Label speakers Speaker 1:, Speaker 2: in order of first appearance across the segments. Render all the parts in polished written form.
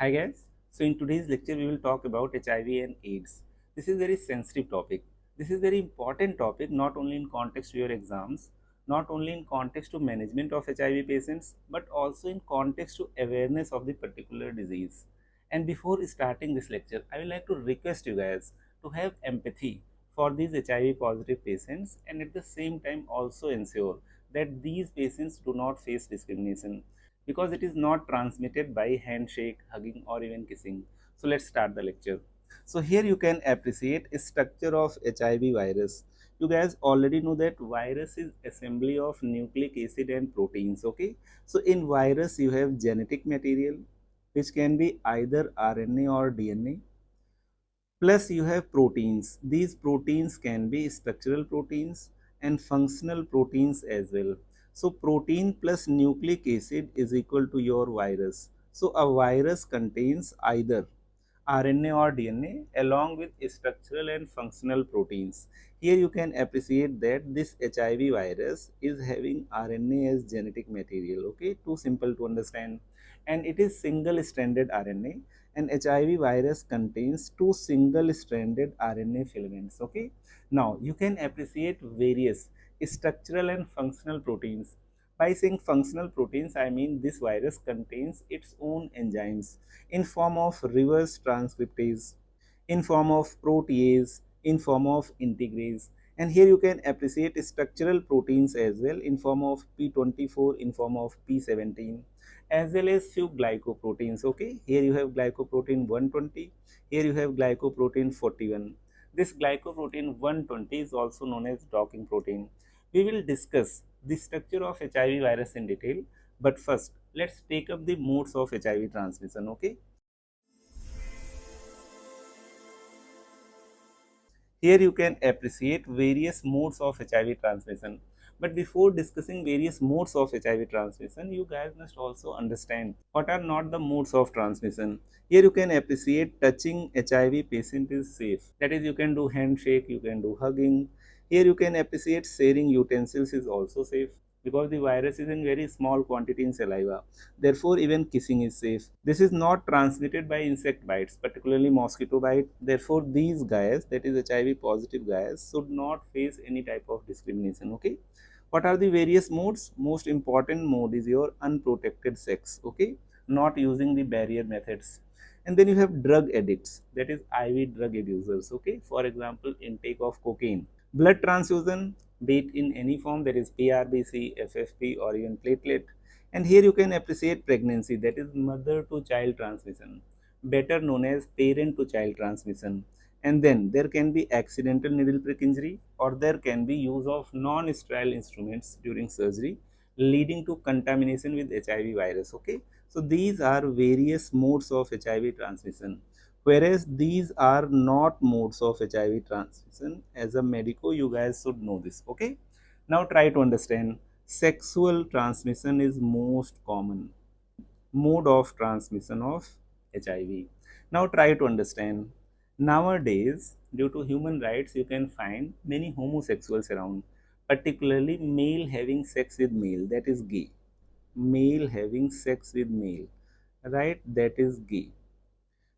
Speaker 1: Hi guys, so in today's lecture we will talk about HIV and AIDS. This is a very sensitive topic. This is a very important topic not only in context to your exams, not only in context to management of HIV patients, but also in context to awareness of the particular disease. And before starting this lecture, I would like to request you guys to have empathy for these HIV positive patients and at the same time also ensure that these patients do not face discrimination because it is not transmitted by handshake, hugging or even kissing. So let's start the lecture. So here you can appreciate a structure of HIV virus. You guys already know that virus is assembly of nucleic acid and proteins, okay? So in virus you have genetic material which can be either RNA or DNA. Plus you have proteins. These proteins can be structural proteins and functional proteins as well. So protein plus nucleic acid is equal to your virus. So a virus contains either RNA or DNA along with structural and functional proteins. Here you can appreciate that this HIV virus is having RNA as genetic material, okay, too simple to understand, and it is single stranded RNA, and HIV virus contains two single stranded RNA filaments, okay. Now you can appreciate various structural and functional proteins. By saying functional proteins, I mean this virus contains its own enzymes in form of reverse transcriptase, in form of protease, in form of integrase. And here you can appreciate structural proteins as well in form of P24, in form of P17, as well as few glycoproteins. Okay, here you have glycoprotein 120, here you have glycoprotein 41. This glycoprotein 120 is also known as docking protein. We will discuss the structure of HIV virus in detail, but first let's take up the modes of HIV transmission. Okay, here you can appreciate various modes of HIV transmission. But before discussing various modes of HIV transmission, you guys must also understand what are not the modes of transmission. Here you can appreciate touching HIV patient is safe. That is, you can do handshake, you can do hugging. Here you can appreciate sharing utensils is also safe because the virus is in very small quantity in saliva. Therefore, even kissing is safe. This is not transmitted by insect bites, particularly mosquito bite. Therefore, these guys, that is HIV positive guys, should not face any type of discrimination. Okay. What are the various modes? Most important mode is your unprotected sex. Okay. Not using the barrier methods. And then you have drug addicts, that is IV drug abusers. Okay. For example, intake of cocaine. Blood transfusion, be it in any form, that is PRBC, FFP, or even platelet. And here you can appreciate pregnancy, that is mother to child transmission, better known as parent to child transmission. And then there can be accidental needle prick injury, or there can be use of non-sterile instruments during surgery, leading to contamination with HIV virus. Okay, so these are various modes of HIV transmission. Whereas these are not modes of HIV transmission. As a medico, you guys should know this. Okay, now try to understand. Sexual transmission is most common mode of transmission of HIV. Now try to understand. Nowadays, due to human rights, you can find many homosexuals around, particularly male having sex with male, that is gay. Male having sex with male, right? That is gay.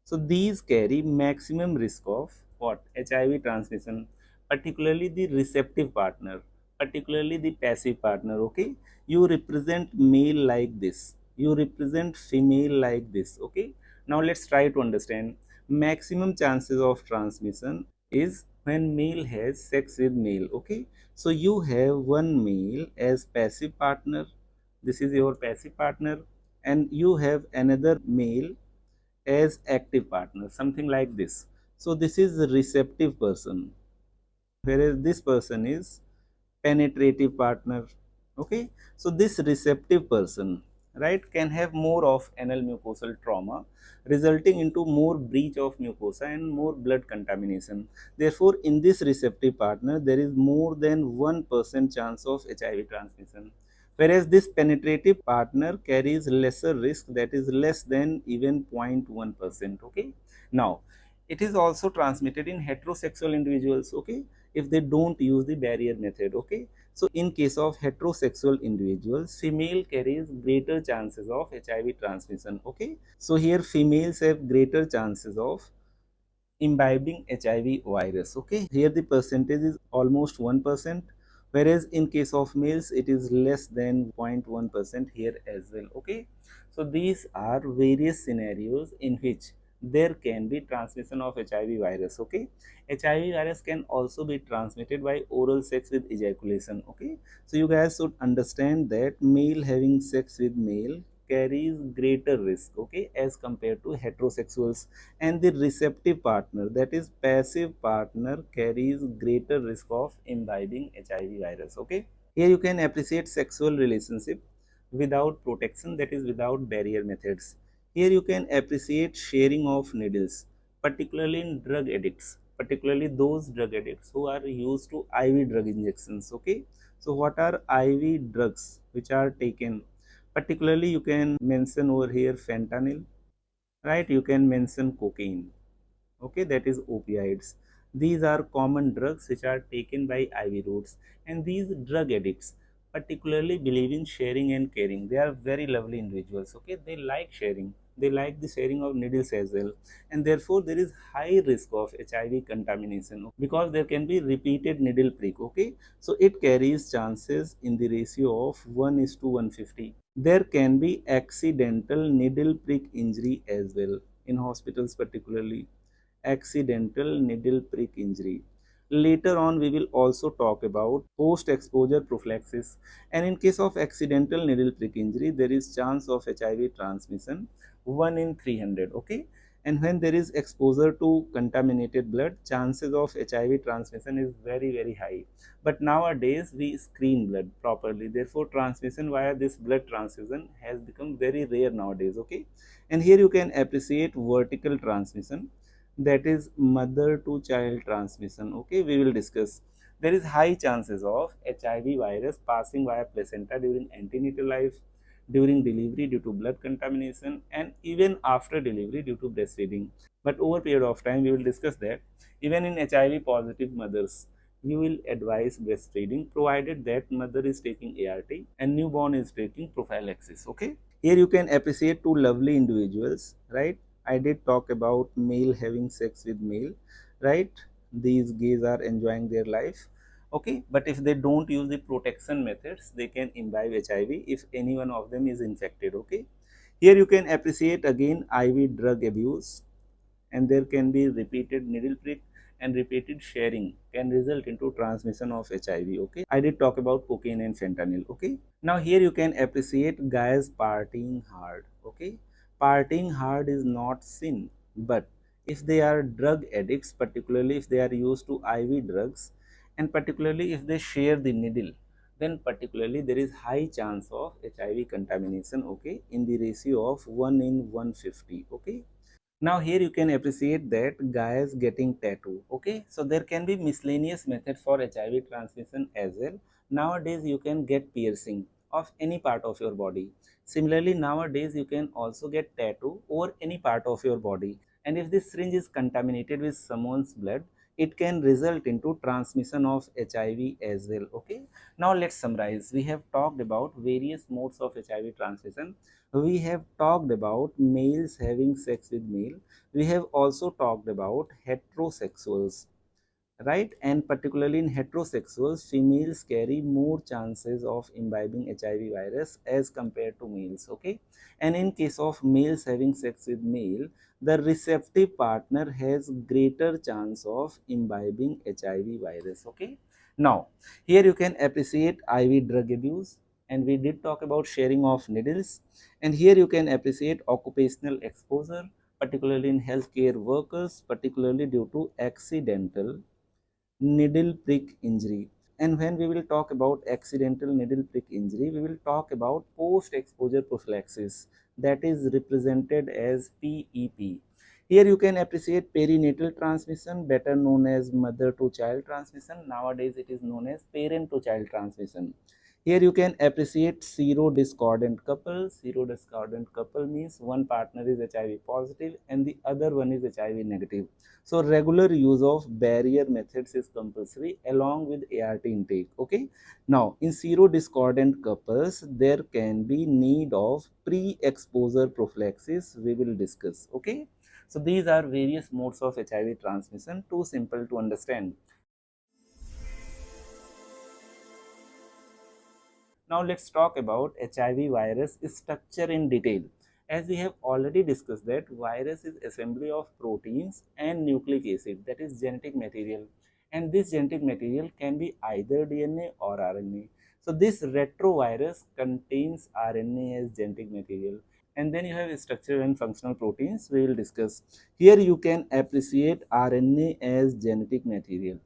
Speaker 1: So these carry maximum risk of what? HIV transmission, particularly the receptive partner, particularly the passive partner. Okay, you represent male like this, you represent female like this. Okay, now let's try to understand. Maximum chances of transmission is when male has sex with male. Okay, so you have one male as passive partner, this is your passive partner, and you have another male as active partner, something like this. So this is a receptive person, whereas this person is penetrative partner. Okay, so this receptive person, right, can have more of anal mucosal trauma, resulting into more breach of mucosa and more blood contamination. Therefore, in this receptive partner, there is more than 1% chance of HIV transmission, whereas this penetrative partner carries lesser risk, that is less than even 0.1%. Okay, now it is also transmitted in heterosexual individuals. Okay, if they don't use the barrier method. Okay, so in case of heterosexual individuals, female carries greater chances of HIV transmission. Okay, so here females have greater chances of imbibing HIV virus. Okay, here the percentage is almost 1%, whereas in case of males it is less than 0.1% here as well. Okay, so these are various scenarios in which there can be transmission of HIV virus. Okay, HIV virus can also be transmitted by oral sex with ejaculation. Okay, so you guys should understand that male having sex with male carries greater risk, okay, as compared to heterosexuals, and the receptive partner, that is passive partner, carries greater risk of imbibing HIV virus. Okay, here you can appreciate sexual relationship without protection, that is without barrier methods. Here you can appreciate sharing of needles, particularly in drug addicts, particularly those drug addicts who are used to IV drug injections. Okay, so what are IV drugs which are taken? Particularly you can mention over here fentanyl, right? You can mention cocaine. Okay, that is opioids. These are common drugs which are taken by IV routes, and these drug addicts particularly believe in sharing and caring. They are very lovely individuals. Okay, they like sharing, they like the sharing of needles as well, and therefore there is high risk of HIV contamination because there can be repeated needle prick. Okay, so it carries chances in the ratio of 1 is to 150. There can be accidental needle prick injury as well in hospitals, particularly accidental needle prick injury. Later on, we will also talk about post-exposure prophylaxis. And in case of accidental needle prick injury, there is chance of HIV transmission 1 in 300. Okay, and when there is exposure to contaminated blood, chances of HIV transmission is very high. But nowadays we screen blood properly. Therefore, transmission via this blood transfusion has become very rare nowadays. Okay, and here you can appreciate vertical transmission, that is mother to child transmission. Okay, we will discuss. There is high chances of HIV virus passing via placenta during antenatal life, during delivery due to blood contamination, and even after delivery due to breastfeeding. But over period of time, we will discuss that even in HIV positive mothers, you will advise breastfeeding provided that mother is taking ART and newborn is taking prophylaxis. Okay, here you can appreciate two lovely individuals, right? I did talk about male having sex with male, right? These gays are enjoying their life. Okay, but if they don't use the protection methods, they can imbibe HIV if any one of them is infected. Okay, here you can appreciate again IV drug abuse, and there can be repeated needle prick, and repeated sharing can result into transmission of HIV. Okay, I did talk about cocaine and fentanyl. Okay, now here you can appreciate guys partying hard. Okay, partying hard is not sin, but if they are drug addicts, particularly if they are used to IV drugs, and particularly if they share the needle, then particularly there is high chance of HIV contamination. Okay, in the ratio of 1 in 150. Okay, now here you can appreciate that guys getting tattoo. Okay, so there can be miscellaneous methods for HIV transmission as well. Nowadays you can get piercing of any part of your body. Similarly, nowadays you can also get tattoo over any part of your body, and if this syringe is contaminated with someone's blood, it can result into transmission of HIV as well. Okay, now let's summarize. We have talked about various modes of HIV transmission. We have talked about males having sex with male. We have also talked about heterosexuals, right? And particularly in heterosexuals, females carry more chances of imbibing HIV virus as compared to males. Okay, and in case of males having sex with male, the receptive partner has greater chance of imbibing HIV virus. Okay, now here you can appreciate IV drug abuse, and we did talk about sharing of needles, and here you can appreciate occupational exposure, particularly in healthcare workers, particularly due to accidental needle prick injury. And when we will talk about accidental needle prick injury, we will talk about post exposure prophylaxis, that is represented as PEP. Here you can appreciate perinatal transmission, better known as mother to child transmission. Nowadays it is known as parent to child transmission. Here you can appreciate serodiscordant couple. Serodiscordant couple means one partner is HIV positive and the other one is HIV negative. So regular use of barrier methods is compulsory along with ART intake. Okay. Now in serodiscordant couples, there can be need of pre-exposure prophylaxis. We will discuss. Okay. So these are various modes of HIV transmission. Too simple to understand. Now let's talk about HIV virus structure in detail. As we have already discussed that virus is assembly of proteins and nucleic acid, that is genetic material, and this genetic material can be either DNA or RNA. So this retrovirus contains RNA as genetic material, and then you have structural and functional proteins we will discuss. Here you can appreciate RNA as genetic material.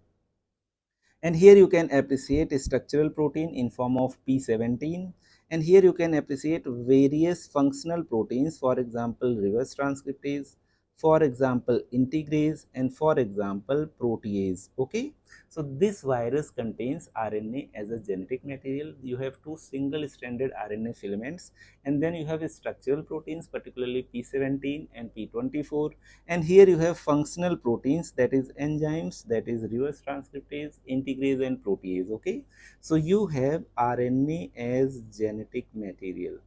Speaker 1: And here you can appreciate a structural protein in form of P17, and here you can appreciate various functional proteins, for example reverse transcriptase, for example integrase, and for example protease. Okay, so this virus contains RNA as a genetic material. You have two single stranded RNA filaments, and then you have structural proteins, particularly P17 and P24, and here you have functional proteins, that is enzymes, that is reverse transcriptase, integrase, and protease. Okay, so you have RNA as genetic material,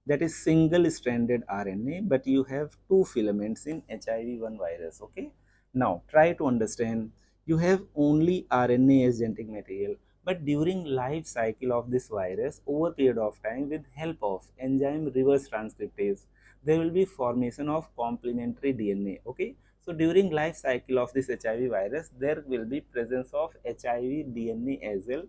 Speaker 1: that is single stranded RNA, but you have two filaments in HIV-1 virus. Okay, now try to understand. You have only RNA as genetic material, but during life cycle of this virus, over period of time, with help of enzyme reverse transcriptase, there will be formation of complementary DNA. Okay, so during life cycle of this HIV virus, there will be presence of HIV DNA as well,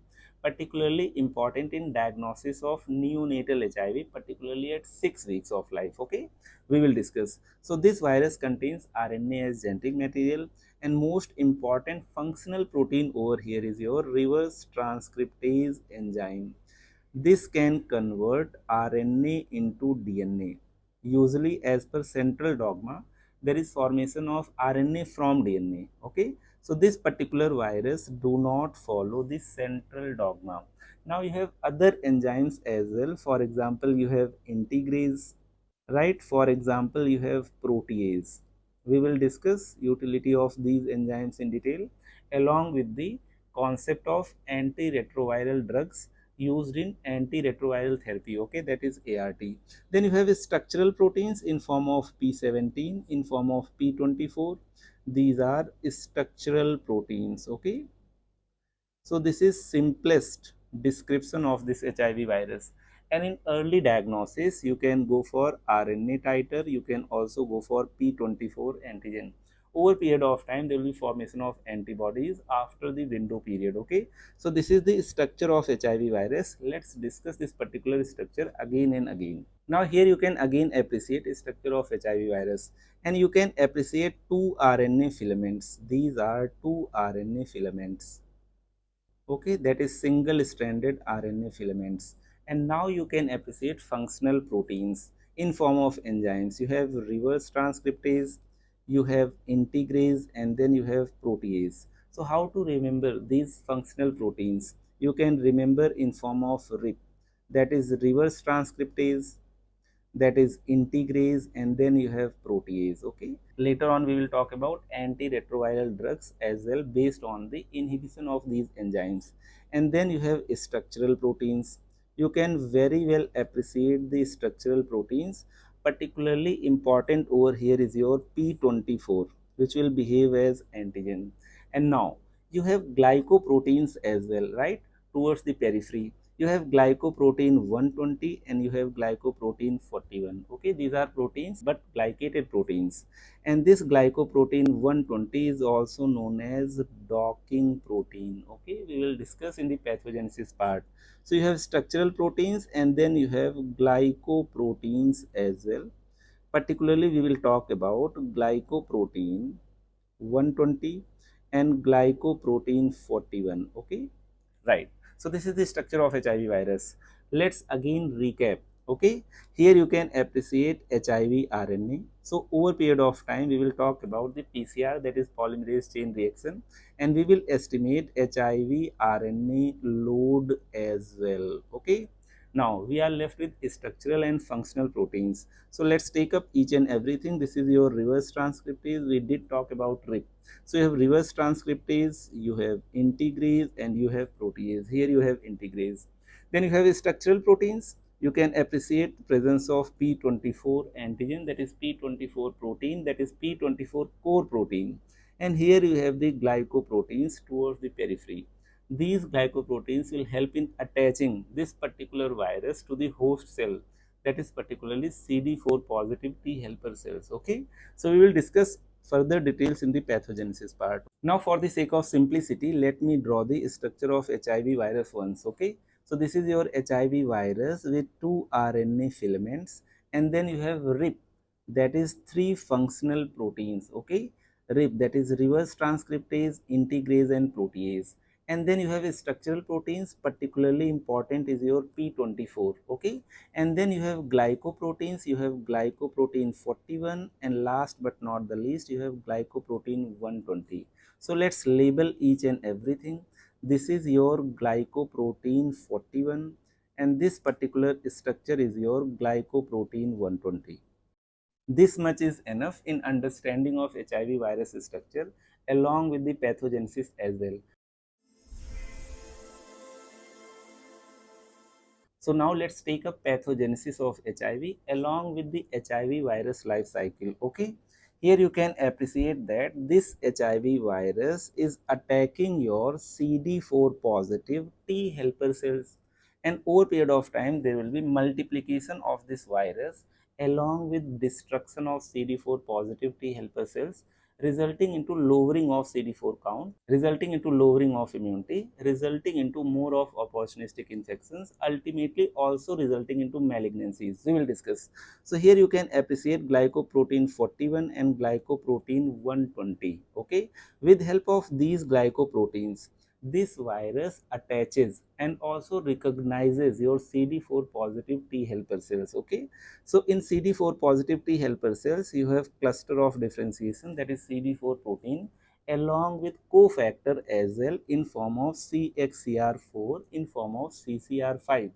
Speaker 1: particularly important in diagnosis of neonatal HIV, particularly at 6 weeks of life. Okay, we will discuss. So this virus contains RNA as genetic material, and most important functional protein over here is your reverse transcriptase enzyme. This can convert RNA into DNA. Usually, as per central dogma, there is formation of RNA from DNA. Okay, so this particular virus do not follow this central dogma. Now you have other enzymes as well. For example, you have integrase, right? For example, you have protease. We will discuss utility of these enzymes in detail, along with the concept of antiretroviral drugs used in antiretroviral therapy. Okay, that is ART. Then you have structural proteins in form of P17, in form of P24. These are structural proteins. Okay, so this is simplest description of this HIV virus. And in early diagnosis, you can go for RNA titer, you can also go for P24 antigen. Over period of time, there will be formation of antibodies after the window period. Okay, so this is the structure of HIV virus. Let's discuss this particular structure again and again. Now here you can again appreciate the structure of HIV virus, and you can appreciate two RNA filaments. These are two RNA filaments. Okay, that is single stranded RNA filaments. And now you can appreciate functional proteins in form of enzymes. You have reverse transcriptase, you have integrase, and then you have protease. So how to remember these functional proteins? You can remember in form of RIP, that is reverse transcriptase, that is integrase, and then you have protease. Okay, later on we will talk about antiretroviral drugs as well based on the inhibition of these enzymes. And then you have structural proteins. You can very well appreciate the structural proteins. Particularly important over here is your P24, which will behave as antigen. And now you have glycoproteins as well, right, towards the periphery. You have glycoprotein 120 and you have glycoprotein 41. Okay, these are proteins but glycated proteins, and this glycoprotein 120 is also known as docking protein. Okay, we will discuss in the pathogenesis part. So you have structural proteins and then you have glycoproteins as well. Particularly we will talk about glycoprotein 120 and glycoprotein 41. Okay, right. So this is the structure of HIV virus. Let's again recap. Okay, here you can appreciate HIV RNA. So over period of time, we will talk about the PCR, that is polymerase chain reaction, and we will estimate HIV RNA load as well. Okay, now we are left with structural and functional proteins. So let's take up each and everything. This is your reverse transcriptase. We did talk about RIP. So you have reverse transcriptase, you have integrase, and you have protease. Here you have integrase. Then you have structural proteins. You can appreciate the presence of P24 antigen, that is P24 protein, that is P24 core protein. And here you have the glycoproteins towards the periphery. These glycoproteins will help in attaching this particular virus to the host cell, that is particularly CD4 positive T helper cells. Okay, so we will discuss further details in the pathogenesis part. Now for the sake of simplicity, let me draw the structure of HIV virus once. Okay, so this is your HIV virus with 2 RNA filaments, and then you have RIP, that is 3 functional proteins. Okay, RIP, that is reverse transcriptase, integrase, and protease. And then you have structural proteins. Particularly important is your P24. Okay, and then you have glycoproteins. You have glycoprotein 41, and last but not the least, you have glycoprotein 120. So let's label each and everything. This is your glycoprotein 41, and this particular structure is your glycoprotein 120. This much is enough in understanding of HIV virus structure along with the pathogenesis as well. So now let's take up pathogenesis of HIV along with the HIV virus life cycle. Okay, here you can appreciate that this HIV virus is attacking your CD4 positive T helper cells, and over period of time there will be multiplication of this virus along with destruction of CD4 positive T helper cells, resulting into lowering of CD4 count, resulting into lowering of immunity, resulting into more of opportunistic infections, ultimately also resulting into malignancies. We will discuss. So here you can appreciate glycoprotein 41 and glycoprotein 120. Okay, with help of these glycoproteins, this virus attaches and also recognizes your CD4 positive T helper cells. Okay, so in CD4 positive T helper cells, you have cluster of differentiation, that is CD4 protein, along with cofactor as well in form of CXCR4 in form of CCR5.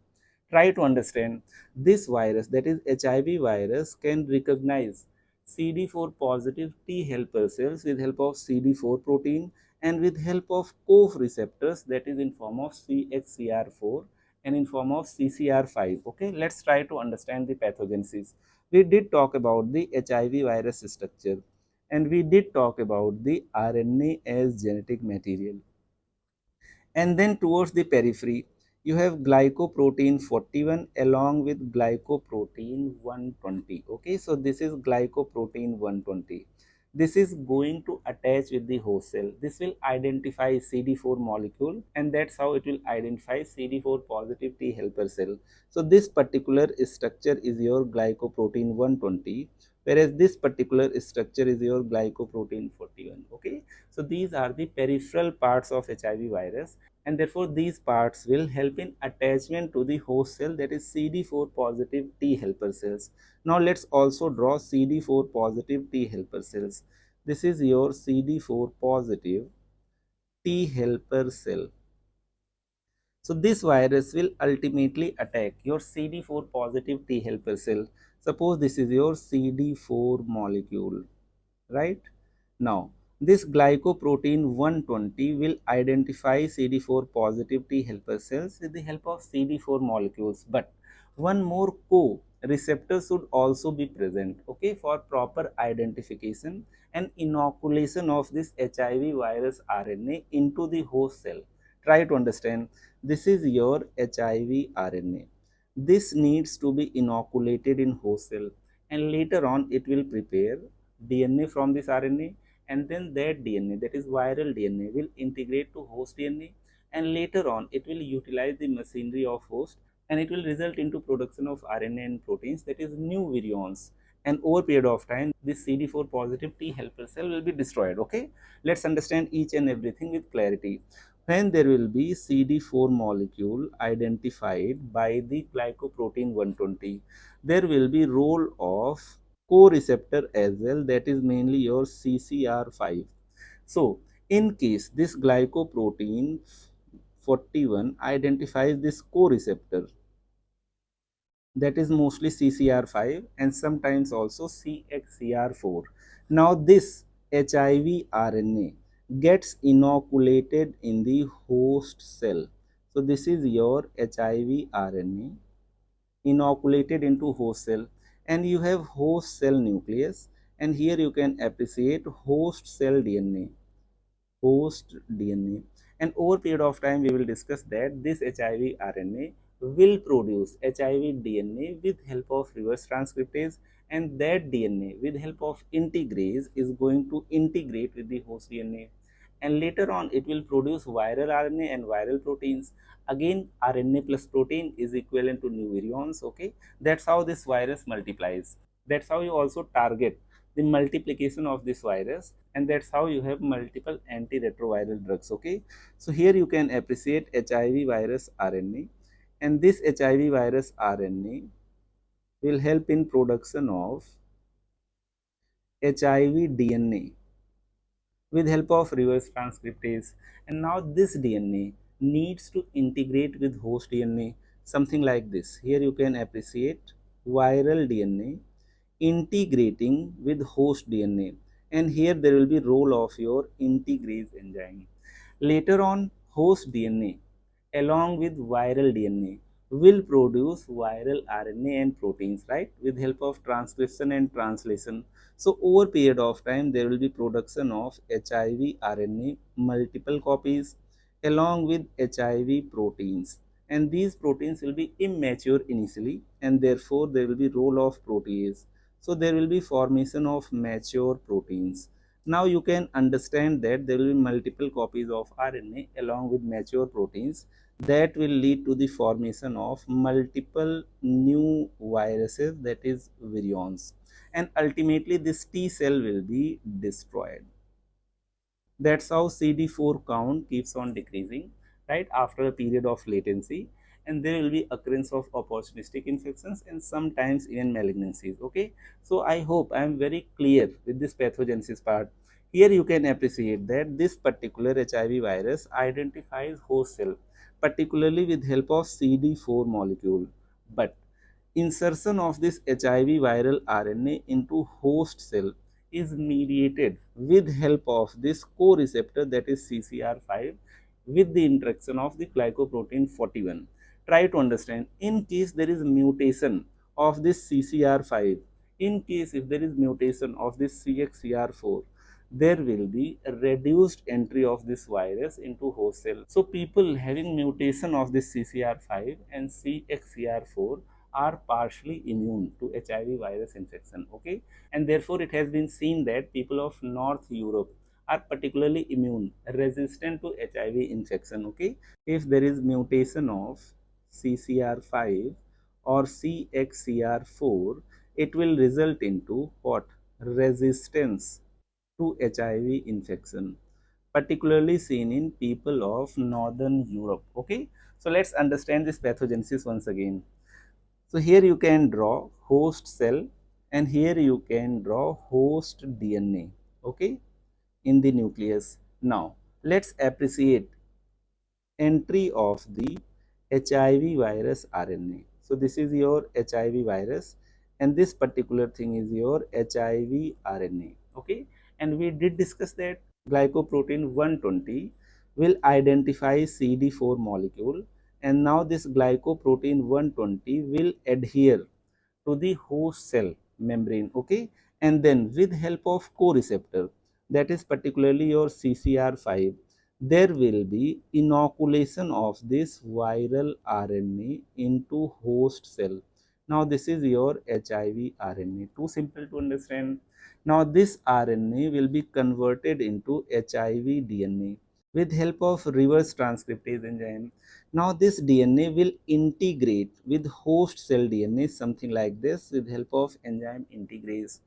Speaker 1: Try to understand, this virus, that is HIV virus, can recognize CD4 positive T helper cells with help of CD4 protein and with help of COF receptors, that is in form of CXCR4 and in form of CCR5. Okay, let's try to understand the pathogenesis. We did talk about the HIV virus structure, and we did talk about the RNA as genetic material. And then towards the periphery, you have glycoprotein 41 along with glycoprotein 120. Okay, so this is glycoprotein 120. This is going to attach with the host cell. This will identify CD4 molecule, and that's how it will identify CD4 positive T helper cell. So this particular structure is your glycoprotein 120, whereas this particular structure is your glycoprotein 41. Okay, so these are the peripheral parts of HIV virus, and therefore these parts will help in attachment to the host cell, that is CD4 positive T helper cells. Now let's also draw CD4 positive T helper cells. This is your CD4 positive T helper cell. So this virus will ultimately attack your CD4 positive T helper cell. Suppose this is your CD4 molecule, right? Now, this glycoprotein 120 will identify CD4 positive T helper cells with the help of CD4 molecules, but one more co-receptor should also be present, okay, for proper identification and inoculation of this HIV virus RNA into the host cell. Try to understand, this is your HIV RNA. This needs to be inoculated in host cell, and later on it will prepare DNA from this RNA, and then that DNA, that is viral DNA, will integrate to host DNA, and later on it will utilize the machinery of host, and it will result into production of RNA and proteins, that is new virions, and over period of time this CD4 positive T helper cell will be destroyed. Okay, let's understand each and everything with clarity. when there will be CD4 molecule identified by the glycoprotein 120, there will be role of co-receptor as well, that is mainly your CCR5. So, in case this glycoprotein 41 identifies this co-receptor, that is mostly CCR5 and sometimes also CXCR4. Now this HIV RNA gets inoculated in the host cell. So this is your HIV RNA inoculated into host cell, and you have host cell nucleus, and here you can appreciate host cell DNA, host DNA. And over period of time, we will discuss that this HIV RNA will produce HIV DNA with help of reverse transcriptase, and that DNA with help of integrase is going to integrate with the host DNA, and later on it will produce viral RNA and viral proteins. Again, RNA plus protein is equivalent to new virions. Okay, that's how this virus multiplies. That's how you also target the multiplication of this virus, and that's how you have multiple antiretroviral drugs. Okay, so here you can appreciate HIV virus RNA, and this HIV virus RNA will help in production of HIV DNA with help of reverse transcriptase, and now this DNA needs to integrate with host DNA, something like this. Here you can appreciate viral DNA integrating with host DNA, and here there will be role of your integrase enzyme. Later on, host DNA along with viral DNA will produce viral RNA and proteins, right, with help of transcription and translation. So over period of time, there will be production of HIV RNA multiple copies along with HIV proteins, and these proteins will be immature initially, and therefore there will be role of protease. So there will be formation of mature proteins. Now you can understand that there will be multiple copies of RNA along with mature proteins that will lead to the formation of multiple new viruses, that is virions, and ultimately this T cell will be destroyed. That's how CD4 count keeps on decreasing, right, after a period of latency, and there will be occurrence of opportunistic infections and sometimes even malignancies. Okay, so I hope I am very clear with this pathogenesis part. Here you can appreciate that this particular HIV virus identifies host cell particularly with help of CD4 molecule, but insertion of this HIV viral RNA into host cell is mediated with help of this co-receptor, that is CCR5, with the interaction of the glycoprotein 41. Try to understand, in case there is mutation of this CCR5, in case if there is mutation of this CXCR4, there will be a reduced entry of this virus into host cell. So people having mutation of this CCR5 and CXCR4 are partially immune to HIV virus infection. Okay, and therefore it has been seen that people of North Europe are particularly immune, resistant to HIV infection. Okay, if there is mutation of CCR5 or CXCR4, it will result into what? Resistance to HIV infection, particularly seen in people of Northern Europe. Okay, so let's understand this pathogenesis once again. So here you can draw host cell, and here you can draw host DNA, okay, in the nucleus. Now let's appreciate entry of the HIV virus RNA. So this is your HIV virus, and this particular thing is your HIV RNA. Okay, and we did discuss that glycoprotein 120 will identify CD4 molecule, and now this glycoprotein 120 will adhere to the host cell membrane. Okay, and then with help of co-receptor, that is particularly your CCR5, there will be inoculation of this viral RNA into host cell. Now this is your HIV RNA, too simple to understand. Now this RNA will be converted into HIV DNA with help of reverse transcriptase enzyme. Now this DNA will integrate with host cell DNA, something like this, with help of enzyme integrase,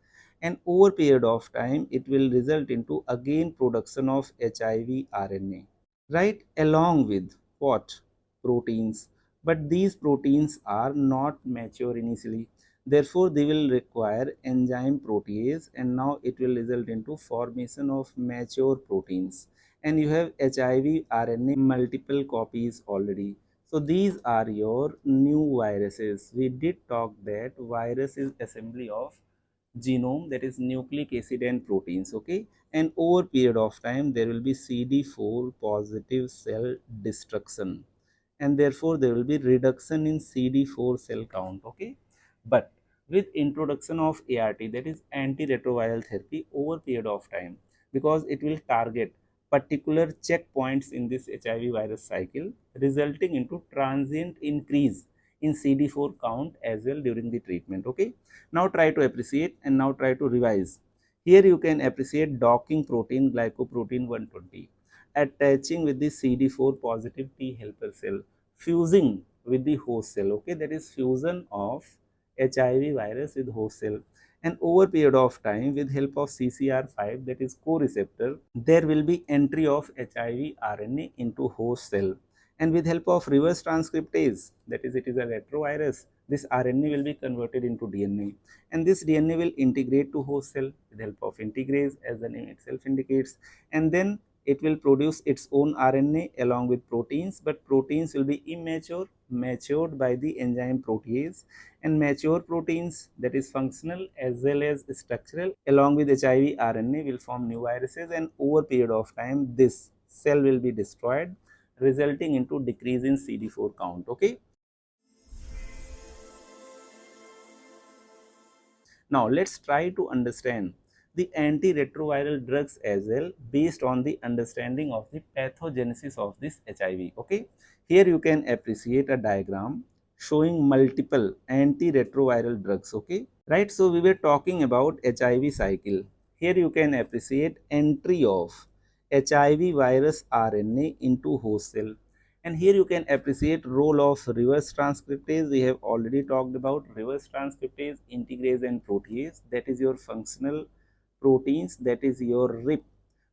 Speaker 1: and over period of time it will result into again production of HIV RNA. right, along with what? Proteins. But these proteins are not mature initially, therefore they will require enzyme protease, and now it will result into formation of mature proteins. And you have HIV RNA multiple copies already. So these are your new viruses. We did talk that virus is assembly of genome, that is nucleic acid and proteins, okay. And over period of time there will be CD4 positive cell destruction, and therefore there will be reduction in CD4 cell count, okay. But with introduction of ART, that is antiretroviral therapy, over period of time, because it will target particular checkpoints in this HIV virus cycle, resulting into transient increase in CD4 count as well during the treatment, okay. Now try to appreciate, and now try to revise. Here you can appreciate docking protein glycoprotein 120 attaching with the CD4 positive T helper cell, fusing with the host cell, okay. That is fusion of HIV virus with host cell. And over period of time, with help of CCR5, that is co-receptor, there will be entry of HIV RNA into host cell. And with help of reverse transcriptase, that is, it is a retrovirus, this RNA will be converted into DNA, and this DNA will integrate to host cell with help of integrase, as the name itself indicates. And then it will produce its own RNA along with proteins, but proteins will be immature, matured by the enzyme protease. And mature proteins, that is functional as well as structural, along with HIV RNA will form new viruses, and over period of time this cell will be destroyed, resulting into decrease in CD4 count, okay. Now let's try to understand the antiretroviral drugs as well, based on the understanding of the pathogenesis of this HIV, okay. Here you can appreciate a diagram showing multiple antiretroviral drugs, okay, right. So we were talking about HIV cycle. Here you can appreciate entry of HIV virus RNA into host cell, and here you can appreciate role of reverse transcriptase. We have already talked about reverse transcriptase, integrase and protease, that is your functional proteins, that is your RIP,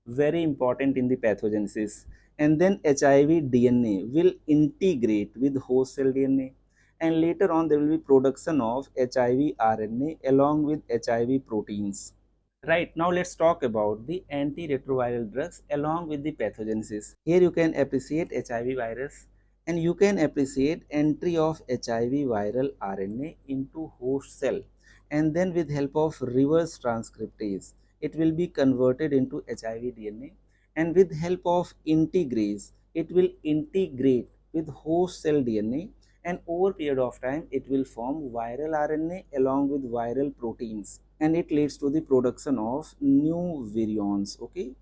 Speaker 1: very important in the pathogenesis. And then HIV DNA will integrate with host cell DNA, and later on there will be production of HIV RNA along with HIV proteins. Right, now let's talk about the antiretroviral drugs along with the pathogenesis. Here you can appreciate HIV virus, and you can appreciate entry of HIV viral RNA into host cell, and then with help of reverse transcriptase it will be converted into HIV DNA, and with help of integrase it will integrate with host cell DNA, and over period of time it will form viral RNA along with viral proteins, and it leads to the production of new virions, okay.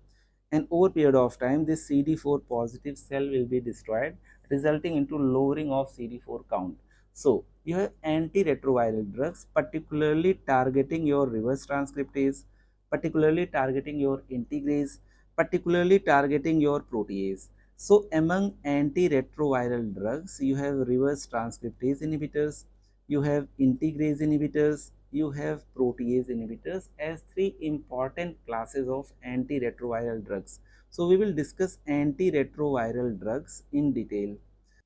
Speaker 1: And over period of time this CD4 positive cell will be destroyed, resulting into lowering of CD4 count. So you have antiretroviral drugs particularly targeting your reverse transcriptase, particularly targeting your integrase, particularly targeting your protease. So among antiretroviral drugs you have reverse transcriptase inhibitors, you have integrase inhibitors, you have protease inhibitors as three important classes of antiretroviral drugs. So we will discuss antiretroviral drugs in detail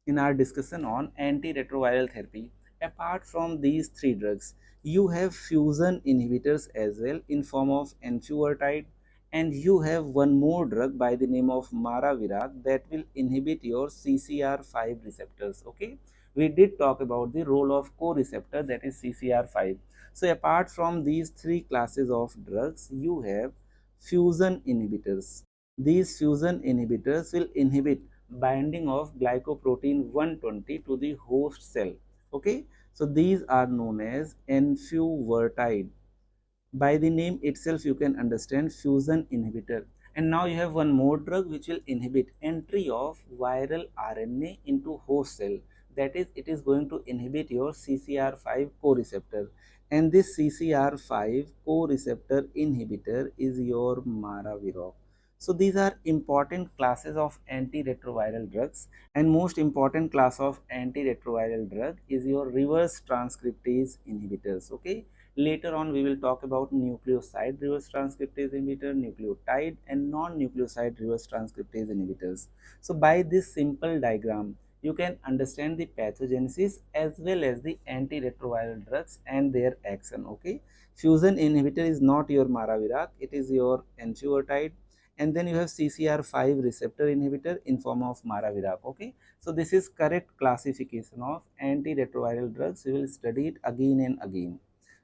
Speaker 1: in our discussion on antiretroviral therapy. Apart from these three drugs, you have fusion inhibitors as well in form of enfuvirtide, and you have one more drug by the name of maravirat that will inhibit your CCR5 receptors, okay. We did talk about the role of co-receptor, that is CCR5. So apart from these three classes of drugs, you have fusion inhibitors. These fusion inhibitors will inhibit binding of glycoprotein 120 to the host cell, okay. So these are known as enfuvirtide. By the name itself you can understand fusion inhibitor. And now you have one more drug which will inhibit entry of viral RNA into host cell, that is, it is going to inhibit your CCR5 co-receptor, and this CCR5 co-receptor inhibitor is your maraviroc. So these are important classes of antiretroviral drugs, and most important class of antiretroviral drug is your reverse transcriptase inhibitors, okay. Later on we will talk about nucleoside reverse transcriptase inhibitor, nucleotide and non-nucleoside reverse transcriptase inhibitors. So by this simple diagram you can understand the pathogenesis as well as the antiretroviral drugs and their action. Okay, fusion inhibitor is not your maravirac, it is your enfuotide, and then you have CCR5 receptor inhibitor in form of maravirac. Okay, so this is correct classification of antiretroviral drugs. We will study it again and again.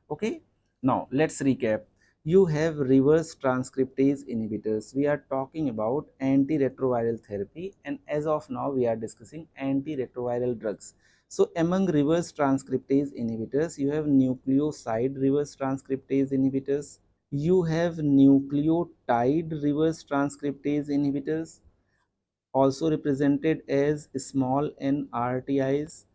Speaker 1: Okay, now let's recap. You have reverse transcriptase inhibitors. We are talking about antiretroviral therapy, and as of now we are discussing antiretroviral drugs. So among reverse transcriptase inhibitors, you have nucleoside reverse transcriptase inhibitors, you have nucleotide reverse transcriptase inhibitors, also represented as small nRTIs.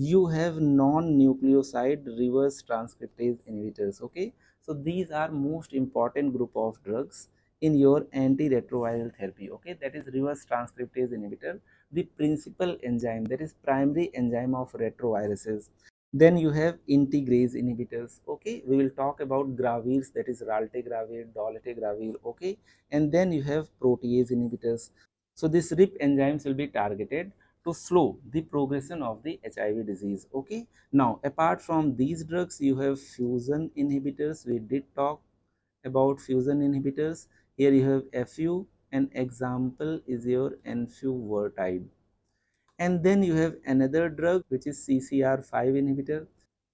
Speaker 1: You have non-nucleoside reverse transcriptase inhibitors. Okay, so these are most important group of drugs in your antiretroviral therapy. Okay, that is reverse transcriptase inhibitor, the principal enzyme, that is primary enzyme of retroviruses. Then you have integrase inhibitors. Okay, we will talk about gravirs, that is raltegravir, dolutegravir. Okay, and then you have protease inhibitors. So this RIP enzymes will be targeted to slow the progression of the HIV disease. Okay. Now, apart from these drugs, you have fusion inhibitors. We did talk about fusion inhibitors. Here you have FU. An example is your enfuvirtide. And then you have another drug which is CCR5 inhibitor.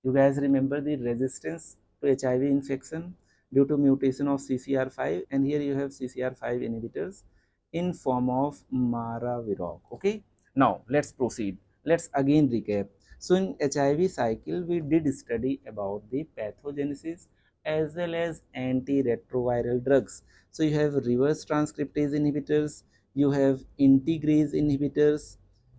Speaker 1: You guys remember the resistance to HIV infection due to mutation of CCR5, and here you have CCR5 inhibitors in form of maraviroc. Okay, now let's proceed. Let's again recap. So in HIV cycle we did study about the pathogenesis as well as antiretroviral drugs. So you have reverse transcriptase inhibitors, you have integrase inhibitors,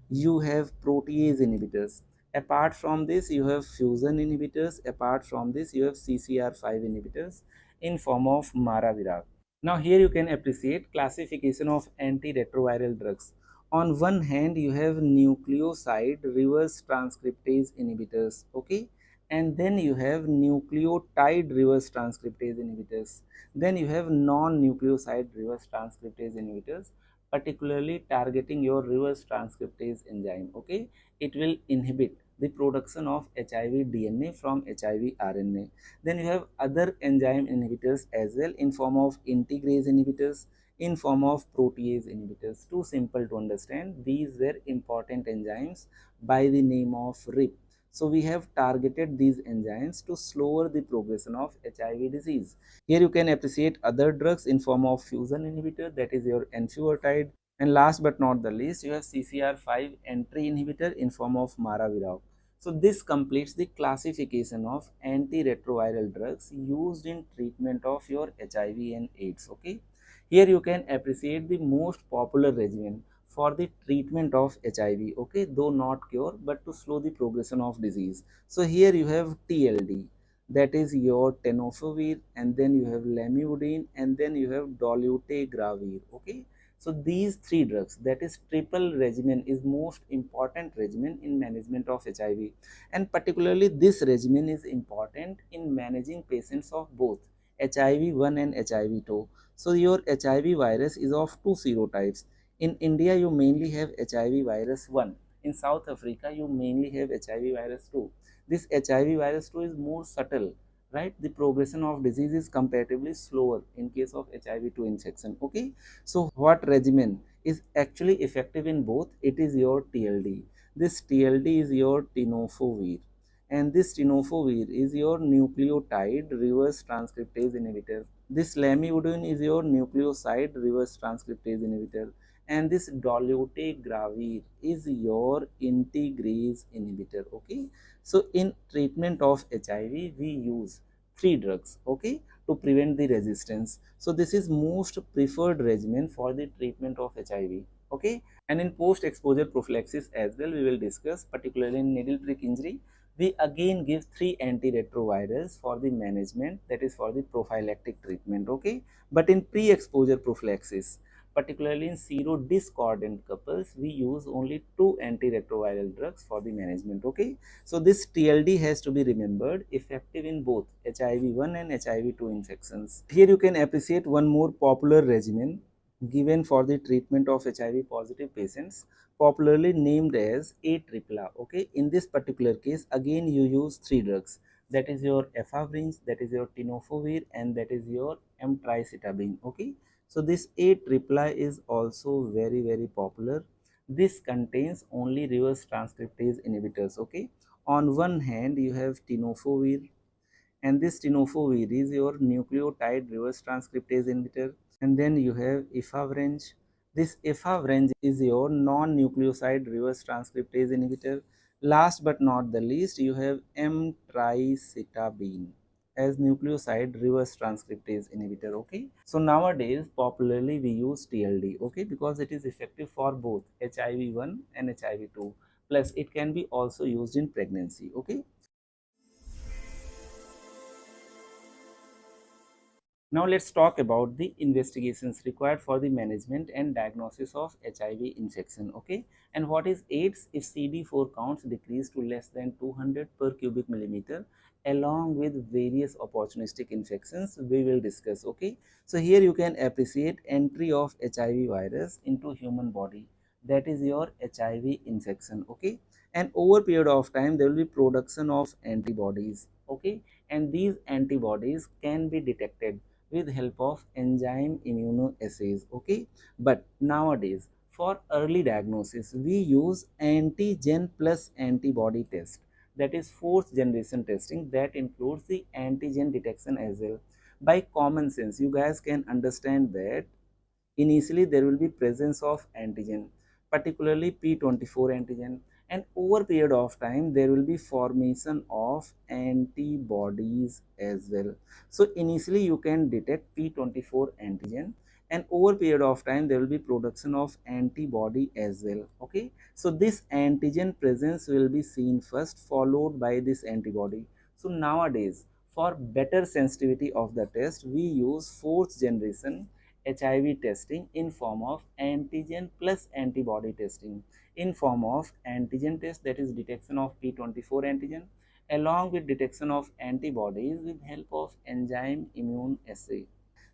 Speaker 1: you have protease inhibitors. Apart from this, you have fusion inhibitors. Apart from this, you have CCR5 inhibitors in form of maravirac. Now here you can appreciate classification of antiretroviral drugs. On one hand, you have nucleoside reverse transcriptase inhibitors, okay, and then you have nucleotide reverse transcriptase inhibitors. Then you have non-nucleoside reverse transcriptase inhibitors, particularly targeting your reverse transcriptase enzyme. Okay, it will inhibit the production of HIV DNA from HIV RNA. Then you have other enzyme inhibitors as well in form of integrase inhibitors, in form of protease inhibitors. Too simple to understand. These were important enzymes by the name of RIP. So we have targeted these enzymes to slower the progression of HIV disease. Here you can appreciate other drugs in form of fusion inhibitor, that is your enfuotide, and last but not the least you have CCR5 entry inhibitor in form of maravirac. So this completes the classification of antiretroviral drugs used in treatment of your HIV and AIDS. Okay, here you can appreciate the most popular regimen for the treatment of HIV. Okay, though not cure but to slow the progression of disease. So here you have TLD, that is your tenofovir, and then you have lamivudine, and then you have dolutegravir. Okay, so these three drugs, that is triple regimen, is most important regimen in management of HIV, and particularly this regimen is important in managing patients of both HIV-1 and HIV-2. So your HIV virus is of two serotypes. In India you mainly have HIV virus 1, in South Africa you mainly have HIV virus 2. This HIV virus 2 is more subtle, right? The progression of disease is comparatively slower in case of HIV-2 infection. Okay, so what regimen is actually effective in both? It is your TLD. This TLD is your tenofovir, and this tenofovir is your nucleotide reverse transcriptase inhibitor. This lamivudine is your nucleoside reverse transcriptase inhibitor, and this dolutegravir is your integrase inhibitor. Okay, so in treatment of HIV, we use three drugs, okay, to prevent the resistance. So this is most preferred regimen for the treatment of HIV. Okay, and in post-exposure prophylaxis as well, we will discuss, particularly in needle prick injury, we again give three antiretrovirals for the management, that is for the prophylactic treatment. Okay, but in pre-exposure prophylaxis, Particularly in serodiscordant couples, we use only two antiretroviral drugs for the management. Okay, so this TLD has to be remembered, effective in both HIV-1 and HIV-2 infections. Here you can appreciate one more popular regimen given for the treatment of HIV positive patients, popularly named as AAA. Okay, in this particular case, again you use three drugs, that is your efavirenz, that is your tenofovir, and that is your emtricitabine. Okay, so this AAA is also very popular. This contains only reverse transcriptase inhibitors. Okay, on one hand you have tenofovir, and this tenofovir is your nucleotide reverse transcriptase inhibitor, and then you have efavirenz. This efavirenz is your non-nucleoside reverse transcriptase inhibitor. Last but not the least, you have emtricitabine as nucleoside reverse transcriptase inhibitor. Okay, so nowadays popularly we use TLD, okay, because it is effective for both HIV-1 and HIV-2, plus it can be also used in pregnancy. Okay, now let's talk about the investigations required for the management and diagnosis of HIV infection. Okay, and what is AIDS? If CD4 counts decrease to less than 200 per cubic millimeter, along with various opportunistic infections we will discuss. Okay, so here you can appreciate entry of HIV virus into human body, that is your HIV infection. Okay, and over period of time there will be production of antibodies. Okay, and these antibodies can be detected with help of enzyme immunoassays. Okay, but nowadays for early diagnosis we use antigen plus antibody test, that is fourth generation testing, that includes the antigen detection as well. By common sense you guys can understand that initially there will be presence of antigen, particularly P24 antigen, and over period of time there will be formation of antibodies as well. So initially you can detect P24 antigen, and over period of time there will be production of antibody as well. Okay, so this antigen presence will be seen first, followed by this antibody. So nowadays for better sensitivity of the test we use fourth generation HIV testing in form of antigen plus antibody testing, in form of antigen test, that is detection of P24 antigen, along with detection of antibodies with help of enzyme immune assay.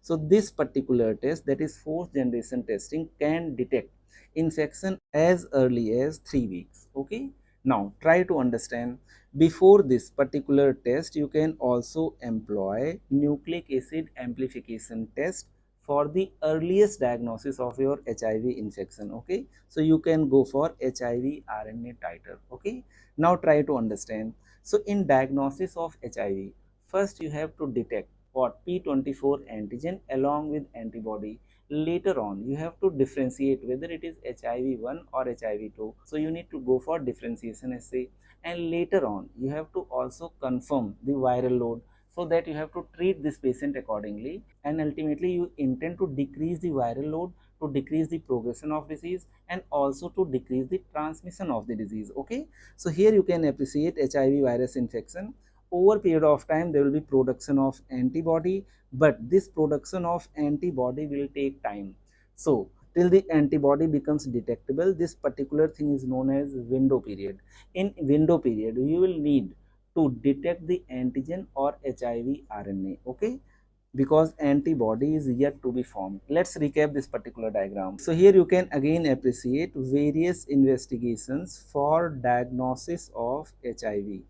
Speaker 1: So this particular test, that is fourth generation testing, can detect infection as early as 3 weeks. Okay, now try to understand, before this particular test you can also employ nucleic acid amplification test for the earliest diagnosis of your HIV infection. Okay, so you can go for HIV RNA titer. Okay, now try to understand. So in diagnosis of HIV, first you have to detect what P24 antigen along with antibody. Later on you have to differentiate whether it is HIV-1 or HIV-2, so you need to go for differentiation assay, and later on you have to also confirm the viral load, so that you have to treat this patient accordingly, and ultimately you intend to decrease the viral load, to decrease the progression of disease, and also to decrease the transmission of the disease. Okay, so here you can appreciate HIV virus infection. Over period of time there will be production of antibody, but this production of antibody will take time. So till the antibody becomes detectable, this particular thing is known as window period. In window period you will need to detect the antigen or HIV RNA. Okay, because antibody is yet to be formed. Let's recap this particular diagram. So here you can again appreciate various investigations for diagnosis of HIV.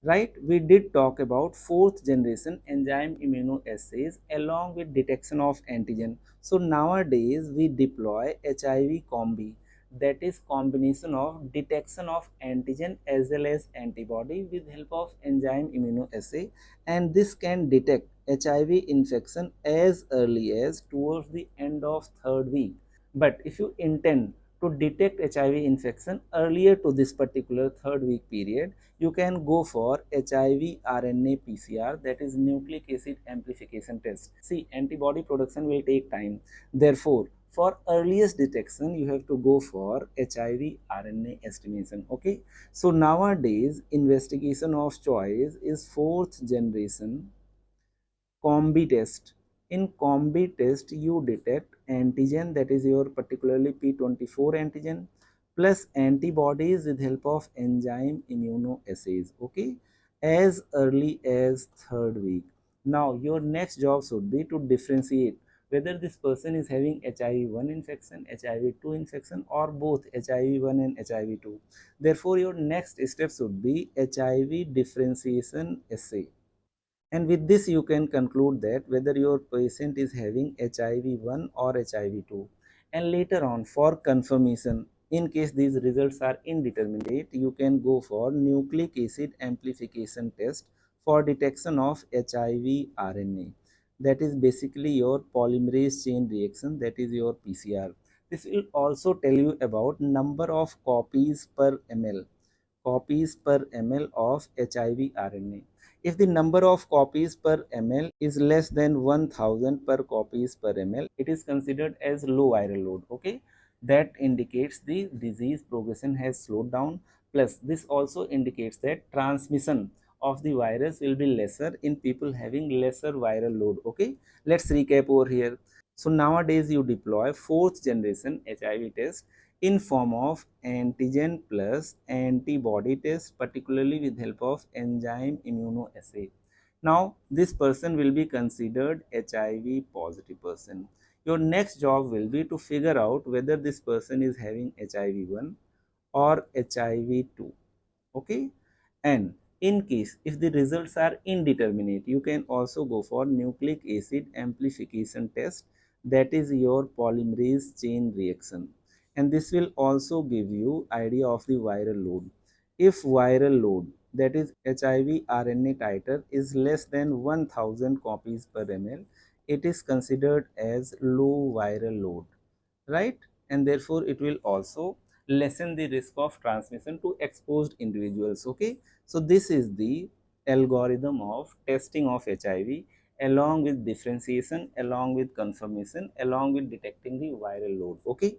Speaker 1: Right, we did talk about fourth generation enzyme immunoassays along with detection of antigen. So nowadays we deploy HIV combi, that is combination of detection of antigen as well as antibody with help of enzyme immunoassay, and this can detect HIV infection as early as towards the end of third week. But if you intend to detect HIV infection earlier to this particular third week period, you can go for HIV RNA PCR, that is nucleic acid amplification test. See, antibody production will take time. Therefore, for earliest detection, you have to go for HIV RNA estimation. Okay. So nowadays, investigation of choice is fourth generation combi test, In combi test, you detect antigen, that is your particularly P24 antigen, plus antibodies with help of enzyme immunoassays, okay, as early as third week. Now, your next job should be to differentiate whether this person is having HIV-1 infection, HIV-2 infection, or both HIV-1 and HIV-2. Therefore, your next step should be HIV differentiation assay. And with this, you can conclude that whether your patient is having HIV-1 or HIV-2. And later on, for confirmation, in case these results are indeterminate, you can go for nucleic acid amplification test for detection of HIV RNA. That is basically your polymerase chain reaction, that is your PCR. This will also tell you about number of copies per ml of HIV RNA. If the number of copies per ml is less than 1000 per copies per ml, it is considered as low viral load. Okay, that indicates the disease progression has slowed down. Plus, this also indicates that transmission of the virus will be lesser in people having lesser viral load. Okay, let's recap over here. So nowadays you deploy fourth generation HIV test in form of antigen plus antibody test, particularly with help of enzyme immunoassay. Now this person will be considered HIV positive person. Your next job will be to figure out whether this person is having HIV-1 or HIV-2. Okay, and in case if the results are indeterminate, you can also go for nucleic acid amplification test, that is your polymerase chain reaction, and this will also give you idea of the viral load. If viral load, that is HIV RNA titer, is less than 1000 copies per ml, it is considered as low viral load, right? And therefore it will also lessen the risk of transmission to exposed individuals. Okay, so this is the algorithm of testing of HIV, along with differentiation, along with confirmation, along with detecting the viral load. Okay,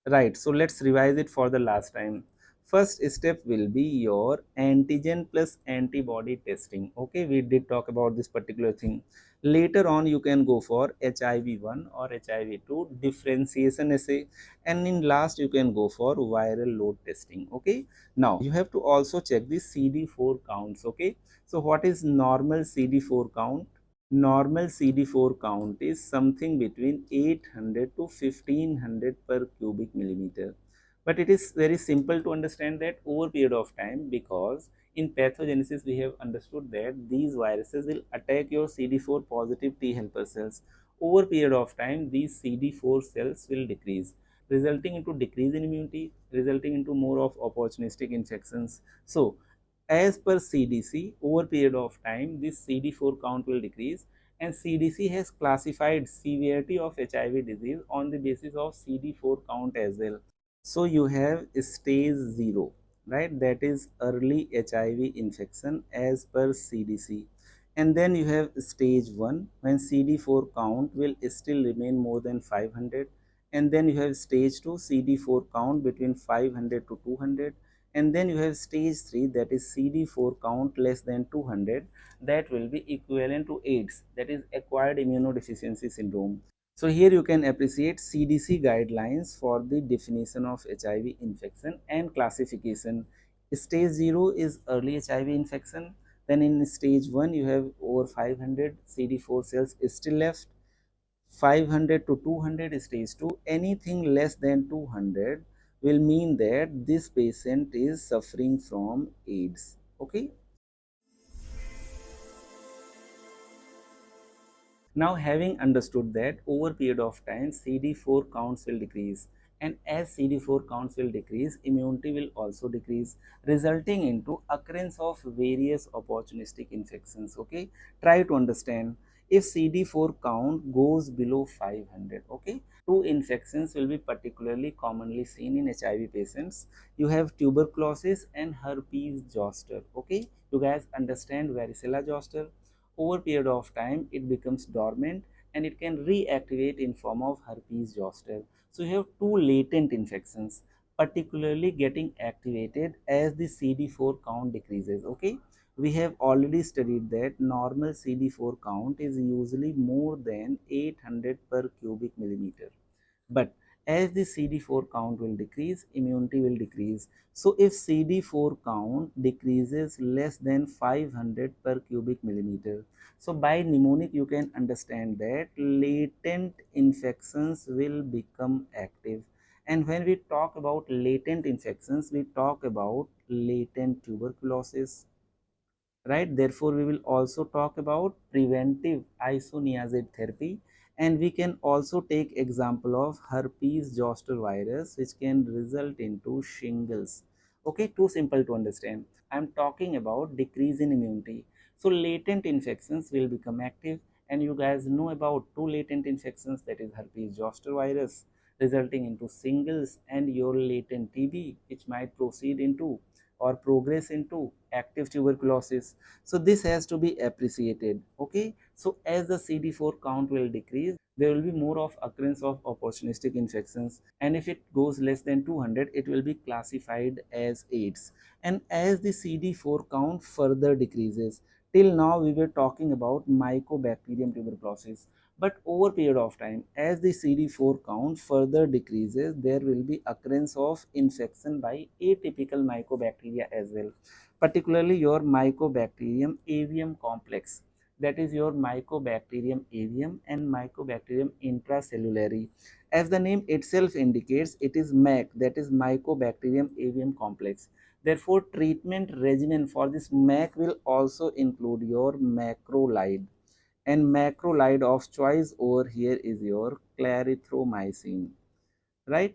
Speaker 1: right, so let's revise it for the last time. First step will be your antigen plus antibody testing. Okay, we did talk about this particular thing. Later on, you can go for HIV-1 or HIV-2 differentiation assay, and in last, you can go for viral load testing. Okay, now you have to also check the CD4 counts. Okay, so what is normal CD4 count? Normal CD4 count is something between 800 to 1500 per cubic millimeter. But it is very simple to understand that over period of time, because in pathogenesis we have understood that these viruses will attack your CD4 positive T helper cells. Over period of time, these CD4 cells will decrease, resulting into decrease in immunity, resulting into more of opportunistic infections. So as per CDC, over period of time, this CD4 count will decrease, and CDC has classified severity of HIV disease on the basis of CD4 count as well. So you have stage 0, right? That is early HIV infection as per CDC. And then you have stage 1 when CD4 count will still remain more than 500. And then you have stage 2 CD4 count between 500 to 200, and then you have stage 3, that is CD4 count less than 200, that will be equivalent to AIDS, that is acquired immunodeficiency syndrome. So here you can appreciate CDC guidelines for the definition of HIV infection and classification. Stage 0 is early HIV infection, then in stage 1 you have over 500 CD4 cells still left, 500 to 200 stage 2, anything less than 200 will mean that this patient is suffering from AIDS. Okay, now having understood that over period of time CD4 counts will decrease, and as CD4 counts will decrease, immunity will also decrease, resulting into occurrence of various opportunistic infections. Okay, try to understand. If CD4 count goes below 500, okay, two infections will be particularly commonly seen in HIV patients. You have tuberculosis and herpes zoster. Okay, you guys understand varicella zoster. Over period of time it becomes dormant and it can reactivate in form of herpes zoster. So you have two latent infections particularly getting activated as the CD4 count decreases. Okay, We have already studied that normal CD4 count is usually more than 800 per cubic millimeter. But as the CD4 count will decrease, immunity will decrease. So if CD4 count decreases less than 500 per cubic millimeter, so by mnemonic you can understand that latent infections will become active. And when we talk about latent infections, we talk about latent tuberculosis, right? Therefore, we will also talk about preventive isoniazid therapy, and we can also take example of herpes zoster virus, which can result into shingles. Okay, too simple to understand. I'm talking about decrease in immunity. So latent infections will become active, and you guys know about two latent infections, that is herpes zoster virus resulting into shingles, and your latent TB, which might proceed into or progress into active tuberculosis. So this has to be appreciated. Okay, so as the CD4 count will decrease, there will be more of occurrence of opportunistic infections, and if it goes less than 200, it will be classified as AIDS. And as the CD4 count further decreases, till now we were talking about mycobacterium tuberculosis, but over period of time, as the CD4 count further decreases, there will be occurrence of infection by atypical mycobacteria as well, particularly your Mycobacterium avium complex, that is your Mycobacterium avium and Mycobacterium intracellulare. As the name itself indicates, it is MAC, that is Mycobacterium avium complex. Therefore, treatment regimen for this MAC will also include your macrolide, and macrolide of choice over here is your clarithromycin, right,